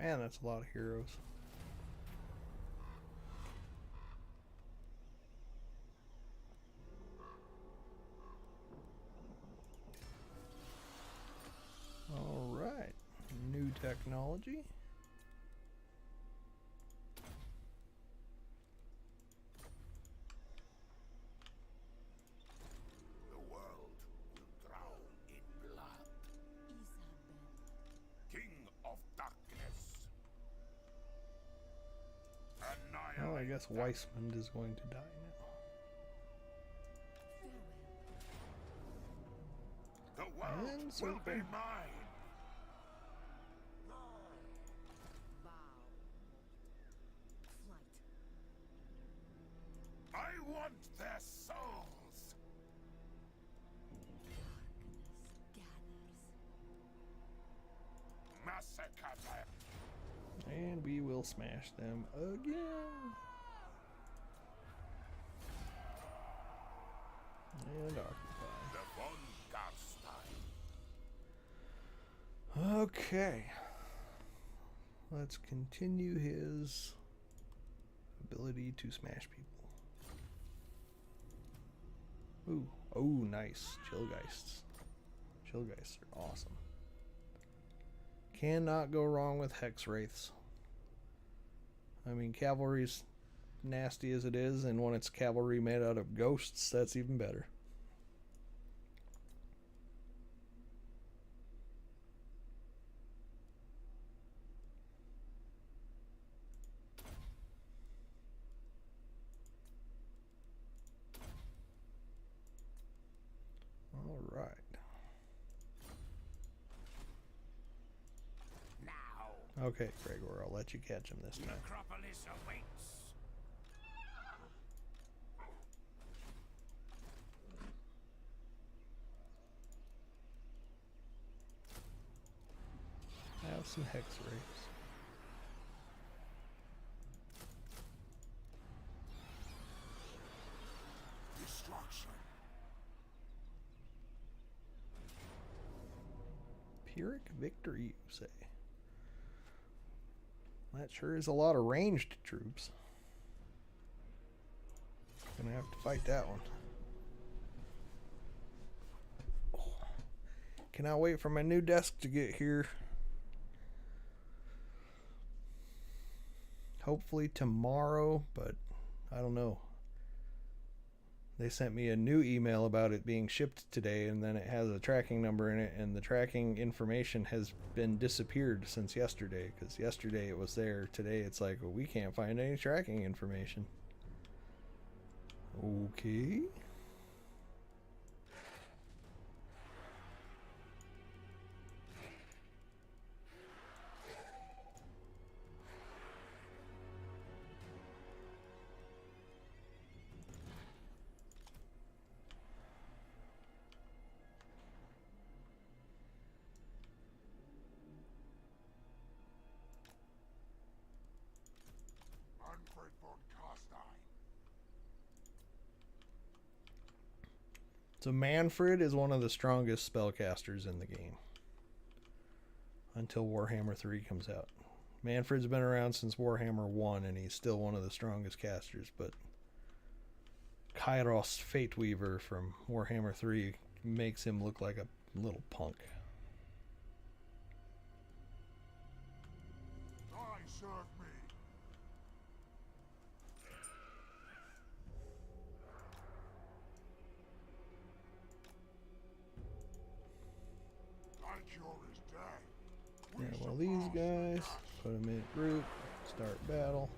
Man, that's a lot of heroes. All right, new technology. The world will drown in blood. Isabel. King of darkness. Well, I guess Weissmund is going to die now. The world And will circle. be mine. Bow. Flight. I want their souls. Darkness gathers. Massacre them. And we will smash them again. And occupy. The von Garstein. Okay. Let's continue his ability to smash people. Ooh. Oh, nice. Chillgeists. Chillgeists are awesome. Cannot go wrong with Hex Wraiths. I mean, cavalry's nasty as it is, and when it's cavalry made out of ghosts, that's even better. All right. Now, Okay, Gregor, I'll let you catch him this time. Necropolis awaits. Have some Hex Wraiths. Destruction. Pyrrhic victory, you say? That sure is a lot of ranged troops. Gonna have to fight that one. Oh. Cannot wait for my new desk to get here. Hopefully tomorrow, but I don't know. They sent me a new email about it being shipped today, and then it has a tracking number in it, and the tracking information has been disappeared since yesterday, because yesterday it was there. Today it's like, well, we can't find any tracking information. Okay. So Manfred is one of the strongest spellcasters in the game. Until Warhammer 3 comes out. Manfred's been around since Warhammer 1 and he's still one of the strongest casters, but Kairos Fateweaver from Warhammer 3 makes him look like a little punk. I serve me. I cure his death. Yeah, well, these guys, put them in group, start battle.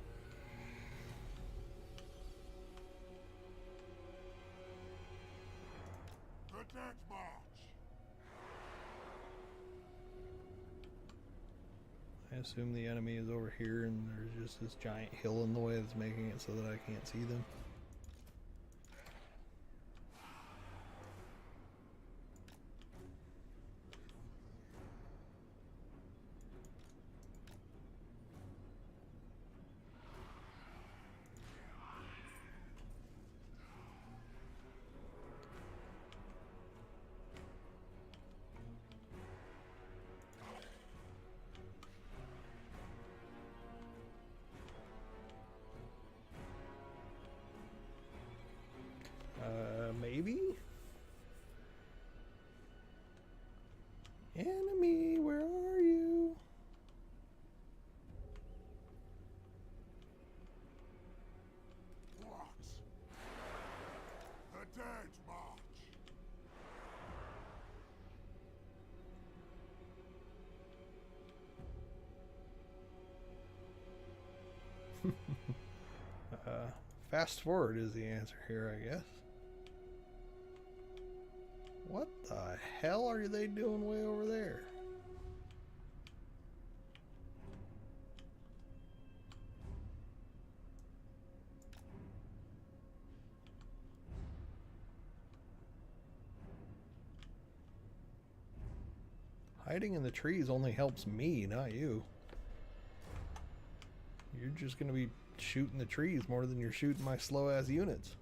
The dead march. I assume the enemy is over here and there's just this giant hill in the way that's making it so that I can't see them. Maybe? Enemy, where are you? What? The dead march. Fast forward is the answer here, I guess. What the hell are they doing way over there? Hiding in the trees only helps me, not you. You're just gonna be shooting the trees more than you're shooting my slow-ass units.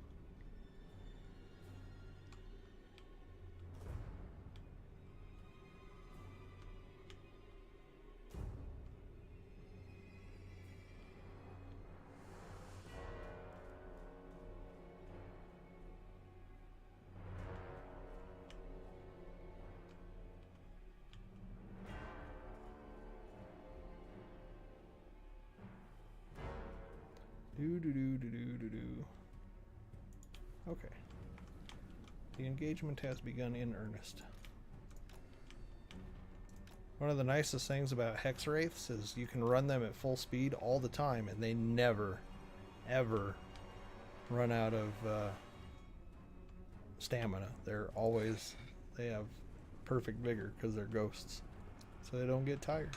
Okay. The engagement has begun in earnest. One of the nicest things about Hex Wraiths is you can run them at full speed all the time and they never, ever run out of stamina. They have perfect vigor because they're ghosts. So they don't get tired.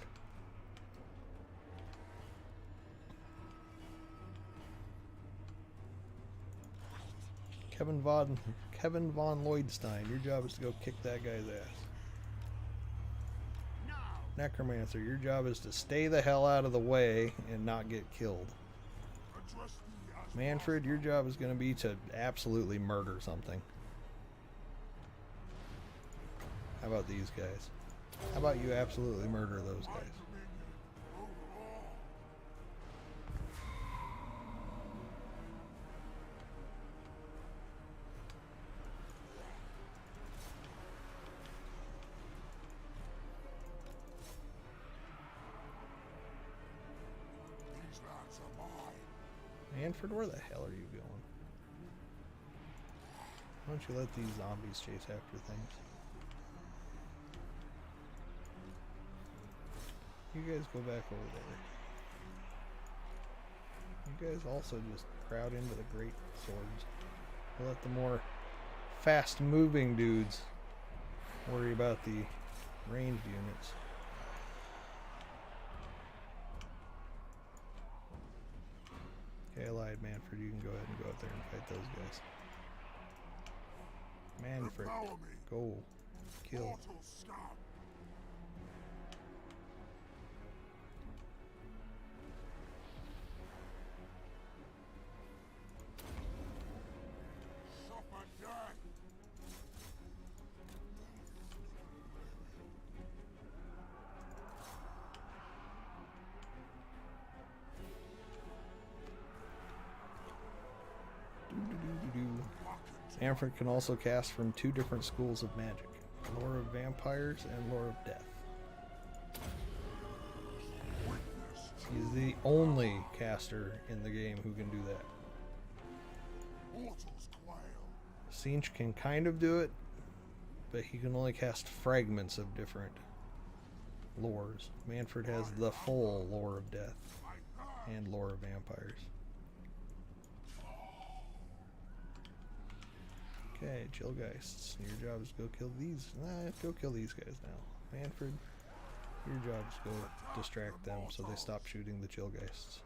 Kevin von Lloydstein, your job is to go kick that guy's ass. No. Necromancer, your job is to stay the hell out of the way and not get killed. Address me as Manfred, your job is going to be to absolutely murder something. How about these guys? How about you absolutely murder those guys? these lands are mine. Manfred, where the hell are you going? Why don't you let these zombies chase after things? You guys go back over there. You guys also just crowd into the great swords. We'll let the more fast-moving dudes worry about the ranged units. Okay, Allied Manfred, you can go ahead and go out there and fight those guys. Manfred, Devour me, go. Kill. mortal scum. Suffer death. do. Manfred can also cast from 2 different schools of magic. Lore of Vampires and Lore of Death. He's the only caster in the game who can do that. Sinch can kind of do it, but he can only cast fragments of different lores. Manfred has the full Lore of Death and Lore of Vampires. Okay, Chillgeists. Your job is to go kill these. Go kill these guys now. Manfred, your job is to go distract them so they stop shooting the Chillgeists.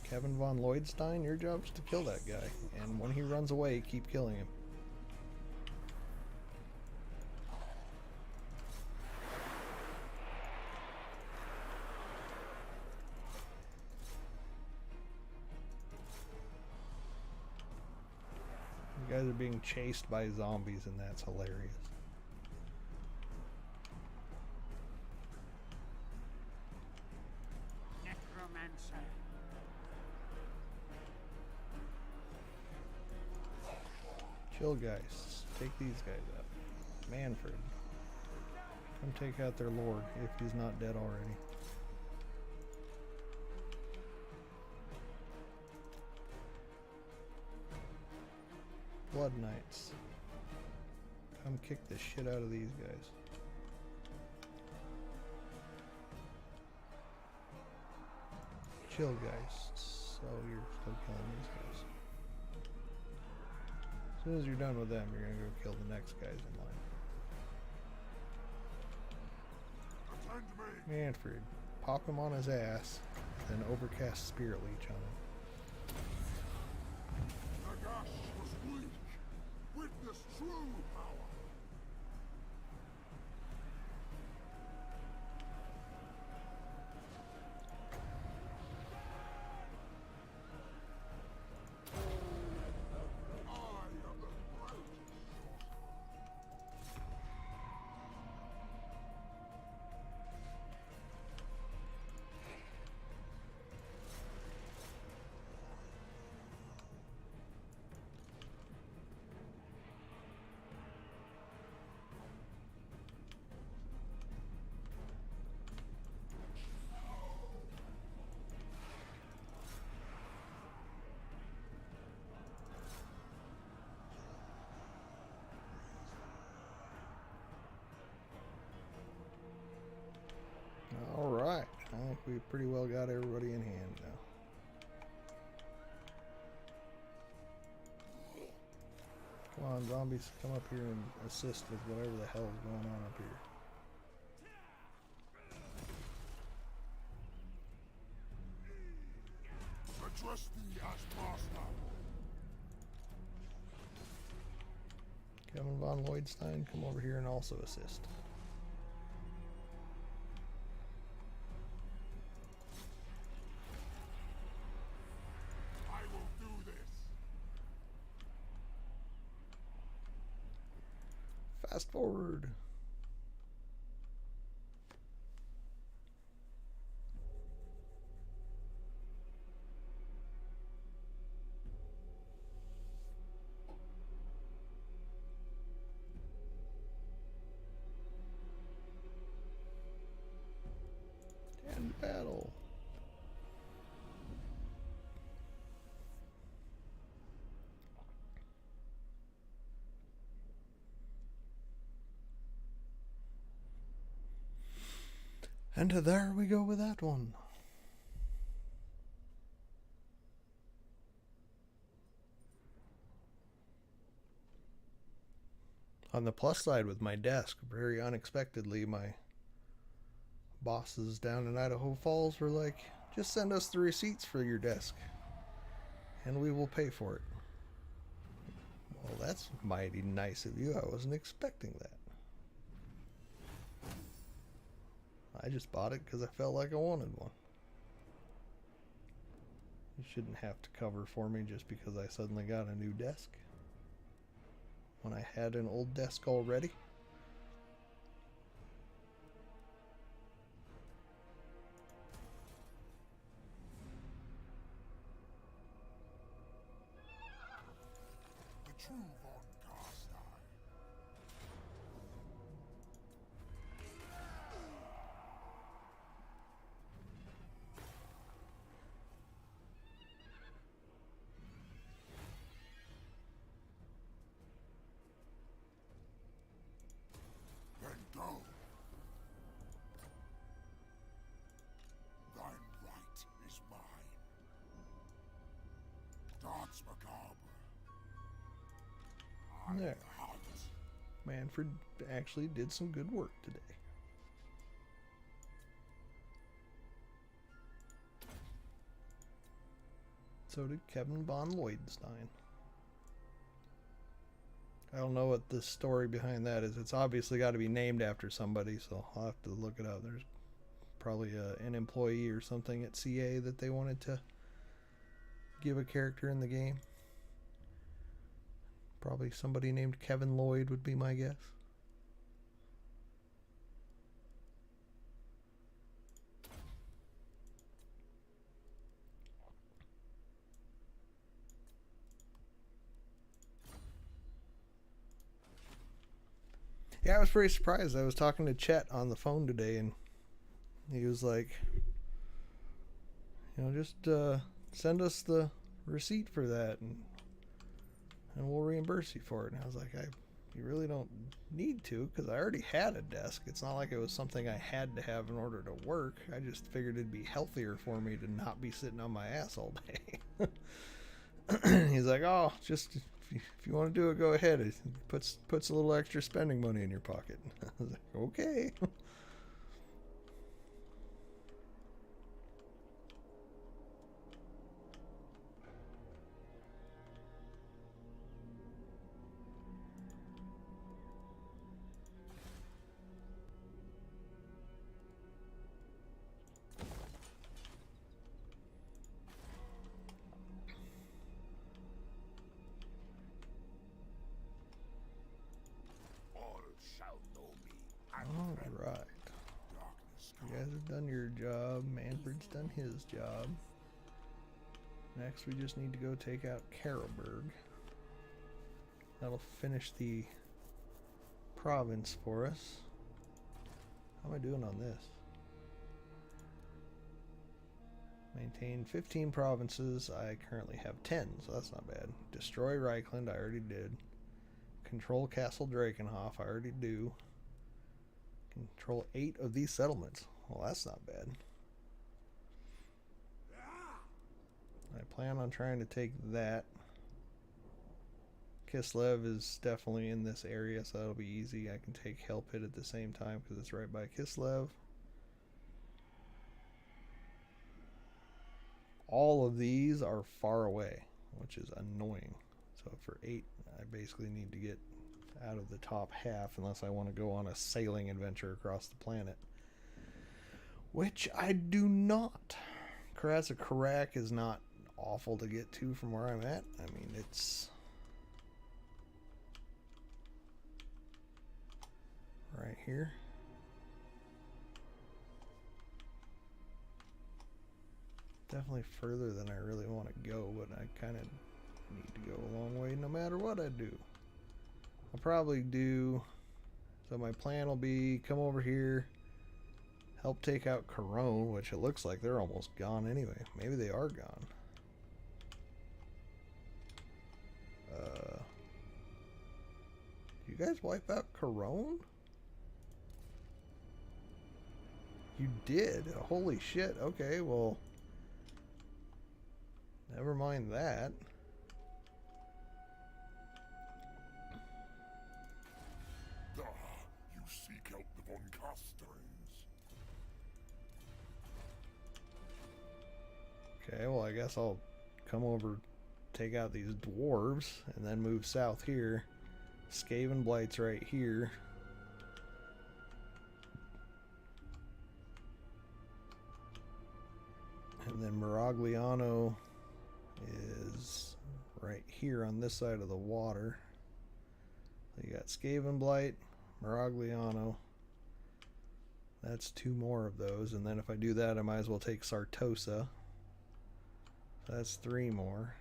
Kevin von Lloydstein, your job is to kill that guy. And when he runs away, keep killing him. You guys are being chased by zombies, and that's hilarious. Necromancer. Chillgeists, take these guys out. Manfred, come take out their lord if he's not dead already. Blood Knights, come kick the shit out of these guys. Chillgeists, so you're still killing these guys. As soon as you're done with them, you're gonna go kill the next guys in line. Manfred, pop him on his ass, then overcast Spirit Leech on him. Nagash was weak. Witness true power. Alright, I think we've pretty well got everybody in hand now. Come on, zombies, come up here and assist with whatever the hell is going on up here. Address thee as master. Kevin von Lloydstein, come over here and also assist. I will do this. Fast forward. End battle. And there we go with that one. On the plus side with my desk, very unexpectedly, my bosses down in Idaho Falls were like, just send us the receipts for your desk and we will pay for it. Well, that's mighty nice of you. I wasn't expecting that. I just bought it because I felt like I wanted one. You shouldn't have to cover for me just because I suddenly got a new desk when I had an old desk already. There. Manfred actually did some good work today. So did Kevin von Lloydstein. I don't know what the story behind that is. It's obviously got to be named after somebody, so I'll have to look it up. There's probably an employee or something at CA that they wanted to give a character in the game. Probably somebody named Kevin Lloyd would be my guess. Yeah, I was pretty surprised. I was talking to Chet on the phone today, and he was like, just send us the receipt for that, and we'll reimburse you for it. And I was like, you really don't need to, because I already had a desk. It's not like it was something I had to have in order to work. I just figured it'd be healthier for me to not be sitting on my ass all day. He's like, oh, just if you want to do it, go ahead. It puts a little extra spending money in your pocket. I was like, okay. Alright. You guys have done your job. Manfred's done his job. Next, we just need to go take out Karlberg. That'll finish the province for us. How am I doing on this? Maintain 15 provinces. I currently have 10, so that's not bad. Destroy Reichland, I already did. Control Castle Drakenhof, I already do. Control 8 of these settlements. Well, that's not bad. I plan on trying to take that. Kislev is definitely in this area, so that'll be easy. I can take Hellpit at the same time because it's right by Kislev. All of these are far away, which is annoying. So for 8, I basically need to get out of the top half unless I want to go on a sailing adventure across the planet, which I do not. Karak is not awful to get to from where I'm at. I mean, it's right here. Definitely further than I really want to go, but I kind of need to go a long way no matter what I do. I'll probably do, so my plan will be come over here, help take out Corone, which it looks like they're almost gone anyway. Maybe they are gone. You guys wipe out Corone? You did? Holy shit. Okay, well, never mind that. You seek out the Von Casterns. Okay, well, I guess I'll come over, take out these dwarves, and then move south here. Skaven Blight's right here. And then Miragliano is right here on this side of the water. So you got Skaven Blight, Miragliano. That's 2 more of those. And then if I do that, I might as well take Sartosa. So that's 3 more.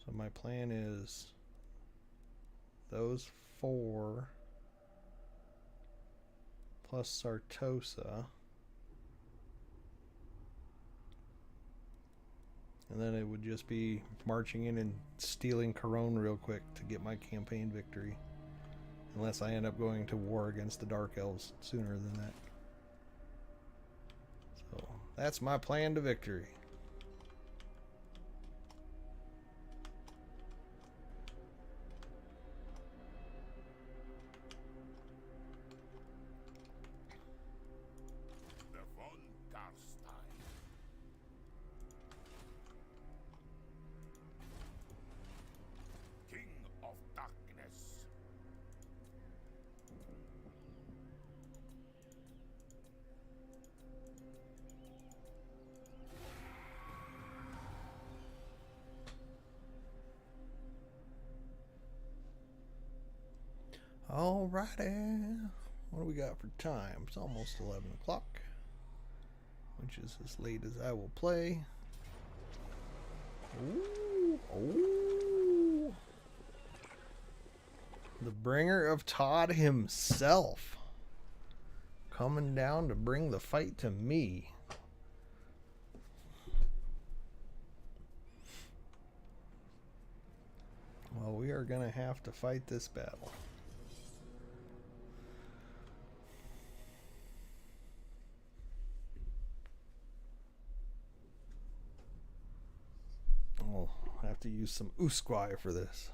So my plan is those 4 plus Sartosa. And then it would just be marching in and stealing Corone real quick to get my campaign victory. Unless I end up going to war against the Dark Elves sooner than that. That's my plan to victory. The von Karstein. King of Darkness. Alrighty. What do we got for time? It's almost 11 o'clock, which is as late as I will play. Ooh, ooh. The bringer of Todd himself coming down to bring the fight to me. Well, we are going to have to fight this battle. I'll have to use some Usquai for this.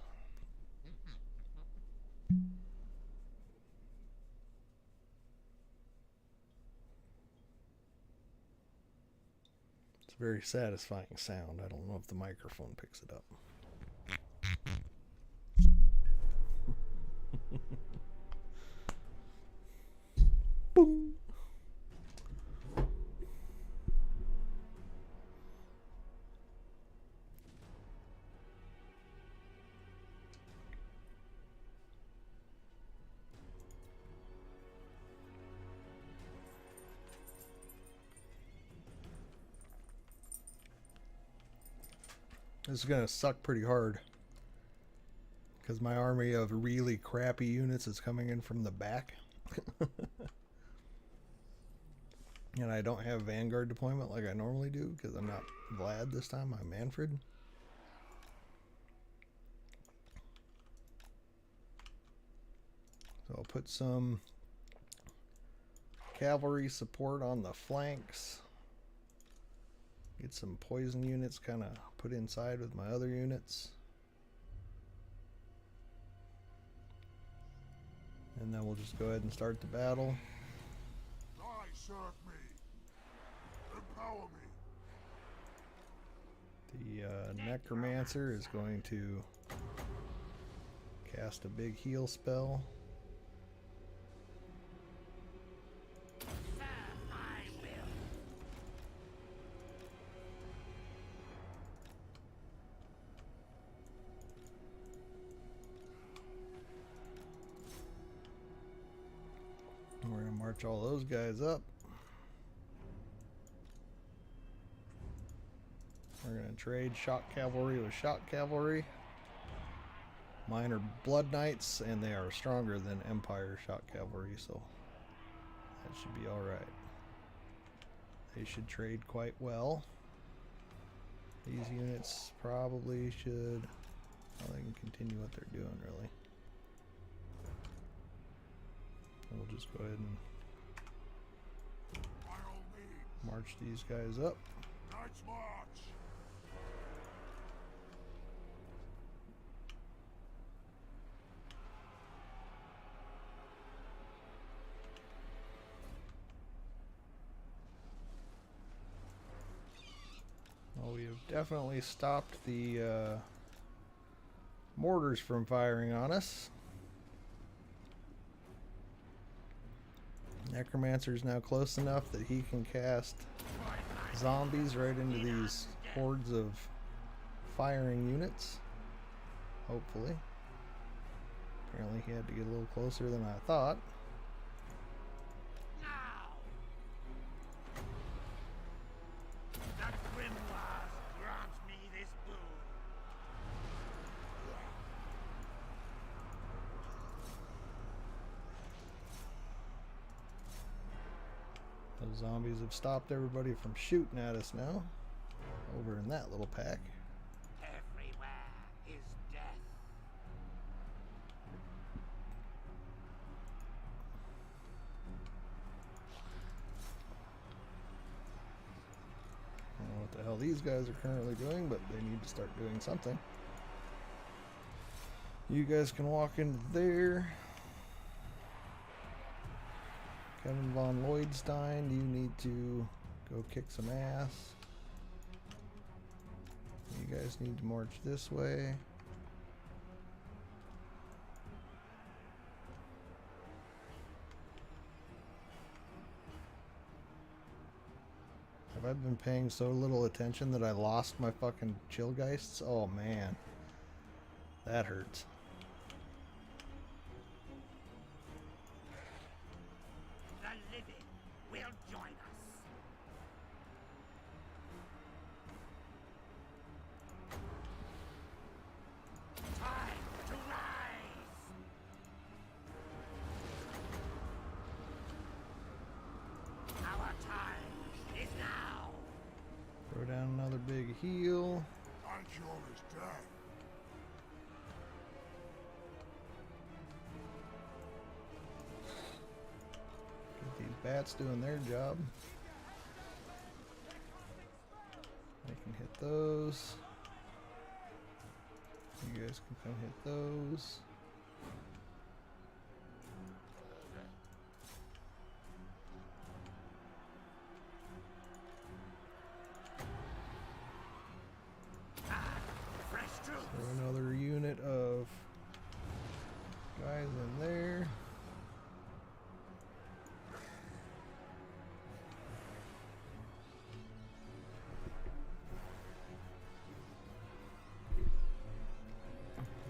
It's a very satisfying sound. I don't know if the microphone picks it up. Boom. This is gonna suck pretty hard because my army of really crappy units is coming in from the back. And I don't have Vanguard deployment like I normally do because I'm not Vlad this time, I'm Manfred. So I'll put some cavalry support on the flanks. Get some poison units kind of put inside with my other units. And then we'll just go ahead and start the battle. I serve me. Empower me. The Necromancer is going to cast a big heal spell. We're going to march all those guys up. We're going to trade shock cavalry with shock cavalry. Mine are Blood Knights, and they are stronger than Empire shock cavalry, so that should be alright. They should trade quite well. These units probably should... Well, they can continue what they're doing, really. We'll just go ahead and By all means. march these guys up. Knights march. Well, we have definitely stopped the mortars from firing on us. Necromancer is now close enough that he can cast zombies right into these hordes of firing units. Hopefully. Apparently he had to get a little closer than I thought. Now! The Grimoire grants me this boon. Those zombies have stopped everybody from shooting at us now. Over in that little pack. Everywhere is death. the hell these guys are currently doing, but they need to start doing something. You guys can walk into there. Kevin von Lloydstein, you need to go kick some ass. You guys need to march this way. Have I been paying so little attention that I lost my fucking Chillgeists? Oh man. That hurts. The living will join us. Time to rise. Our time is now. Throw down another big heal. Angel is dead. Get these bats doing their job. They can hit those. You guys can come hit those. Fresh troops. Throw another unit of guys in there.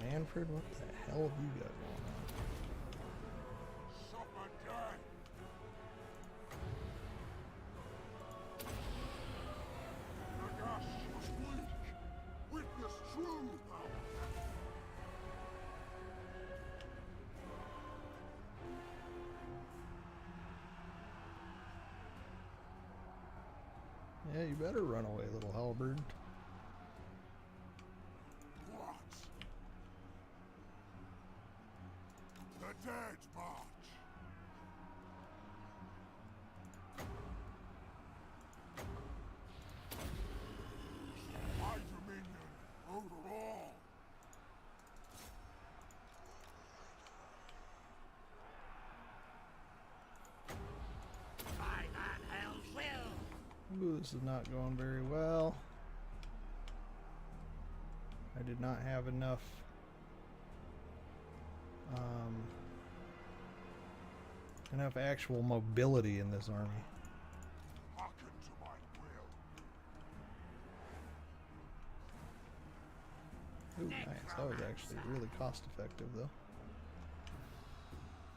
Manfred, what the hell have you got going on? Supper dead. Nagash was weak. Witness true power. Yeah, you better run away, little halberd. What? The dead march. My dominion over all. By that hell's will. Ooh, this is not going very well. I did not have enough enough actual mobility in this army. Hearken to my will. Ooh, nice. That was actually really cost effective though.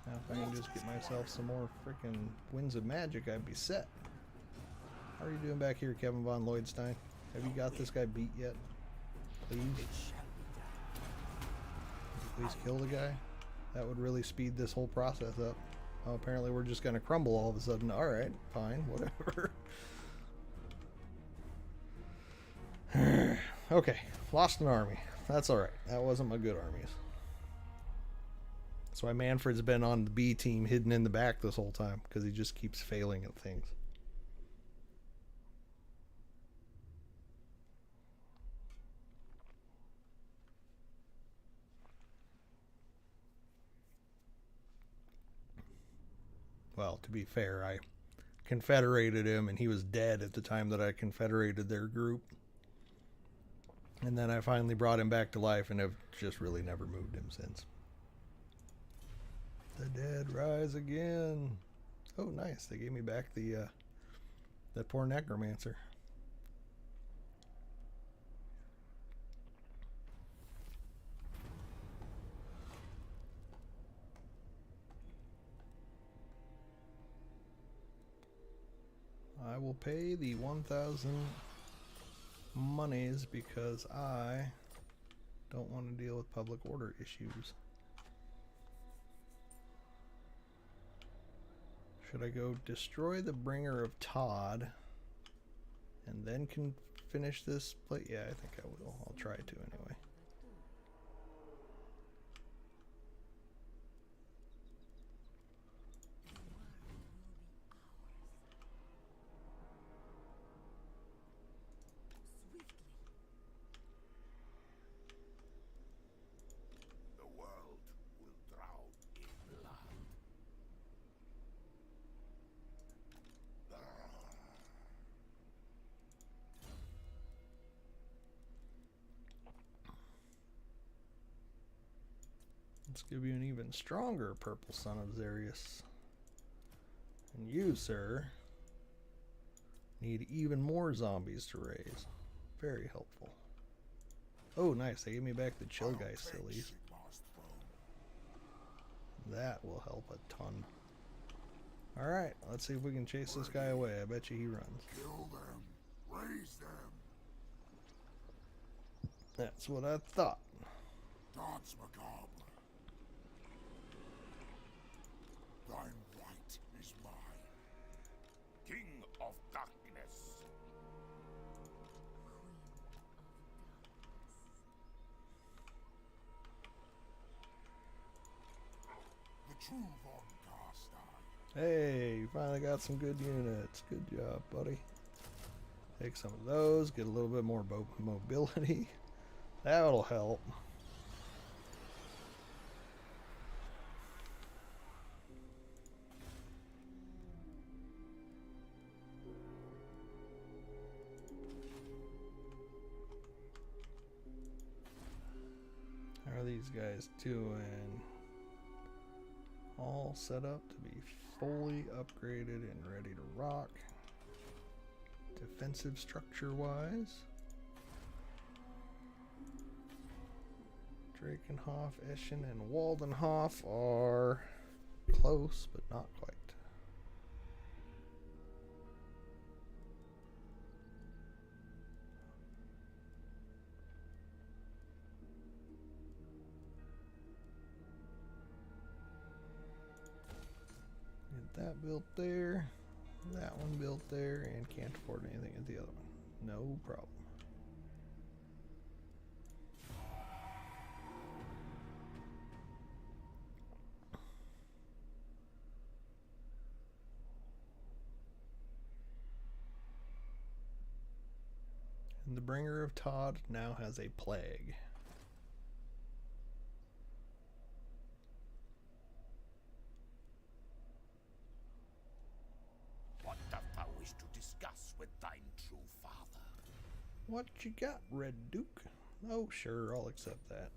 Now if I can just get myself some more freaking winds of magic, I'd be set. How are you doing back here, Kevin von Lloydstein? Have you got this guy beat yet? Please? Please kill the guy? That would really speed this whole process up. Oh, apparently we're just gonna crumble all of a sudden. Alright, fine, whatever. Okay, lost an army. That's alright. That wasn't my good armies. That's why Manfred's been on the B team hidden in the back this whole time, because he just keeps failing at things. Well, to be fair, I confederated him and he was dead at the time that I confederated their group. And then I finally brought him back to life and have just really never moved him since. The dead rise again. Oh, nice. They gave me back the that poor necromancer. I will pay the 1,000 monies because I don't want to deal with public order issues. Should I go destroy the bringer of Todd and then can finish this plate? Yeah, I think I will. I'll try to anyway. Let's give you an even stronger purple son of Xerius. And you, sir, need even more zombies to raise. Very helpful. Oh, nice. They gave me back the chill guy sillies. That will help a ton. Alright, let's see if we can chase this guy away. I bet you he runs. Kill them. Raise them. That's what I thought. Dance macabre. Thine right is mine. King of darkness. The true Von Carstein. Hey, you finally got some good units. Good job, buddy. Take some of those, get a little bit more mobility. That'll help. How are these guys doing? All set up to be fully upgraded and ready to rock. Defensive structure wise. Drakenhof, Eschen, and Waldenhof are close, but not quite. Get that built there, that one built there, and can't afford anything at the other one. No problem. And the bringer of Todd now has a plague. What dost thou wish to discuss with thine true father? What you got, Red Duke? Oh, sure, I'll accept that.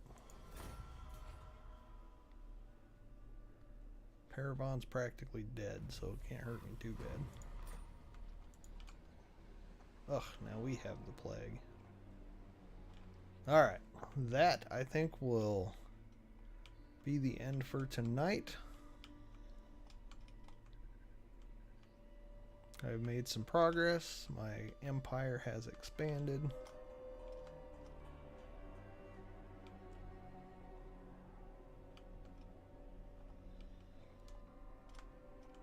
Paravon's practically dead, so it can't hurt me too bad. Ugh, now we have the plague. Alright, that I think will be the end for tonight. I've made some progress. My empire has expanded.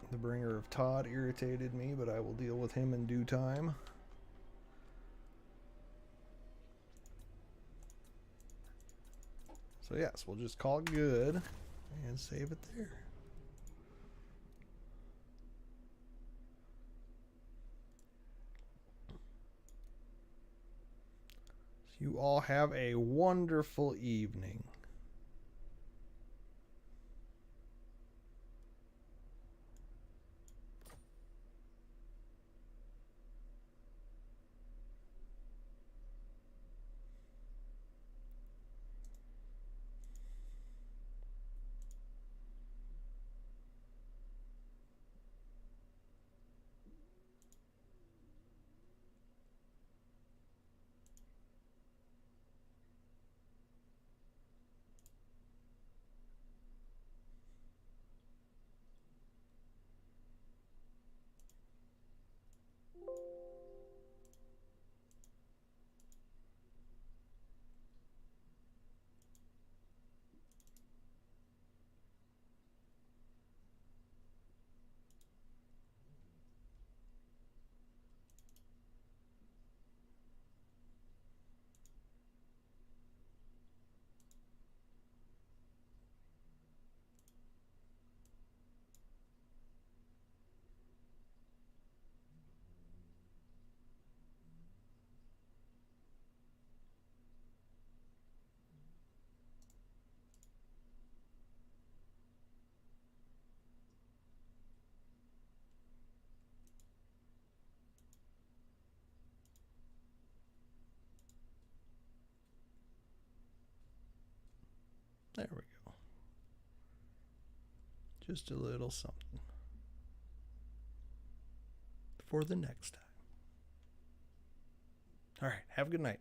The bringer of Todd irritated me, but I will deal with him in due time. So yes, we'll just call it good and save it there. So you all have a wonderful evening. There we go. Just a little something for the next time. All right, have a good night.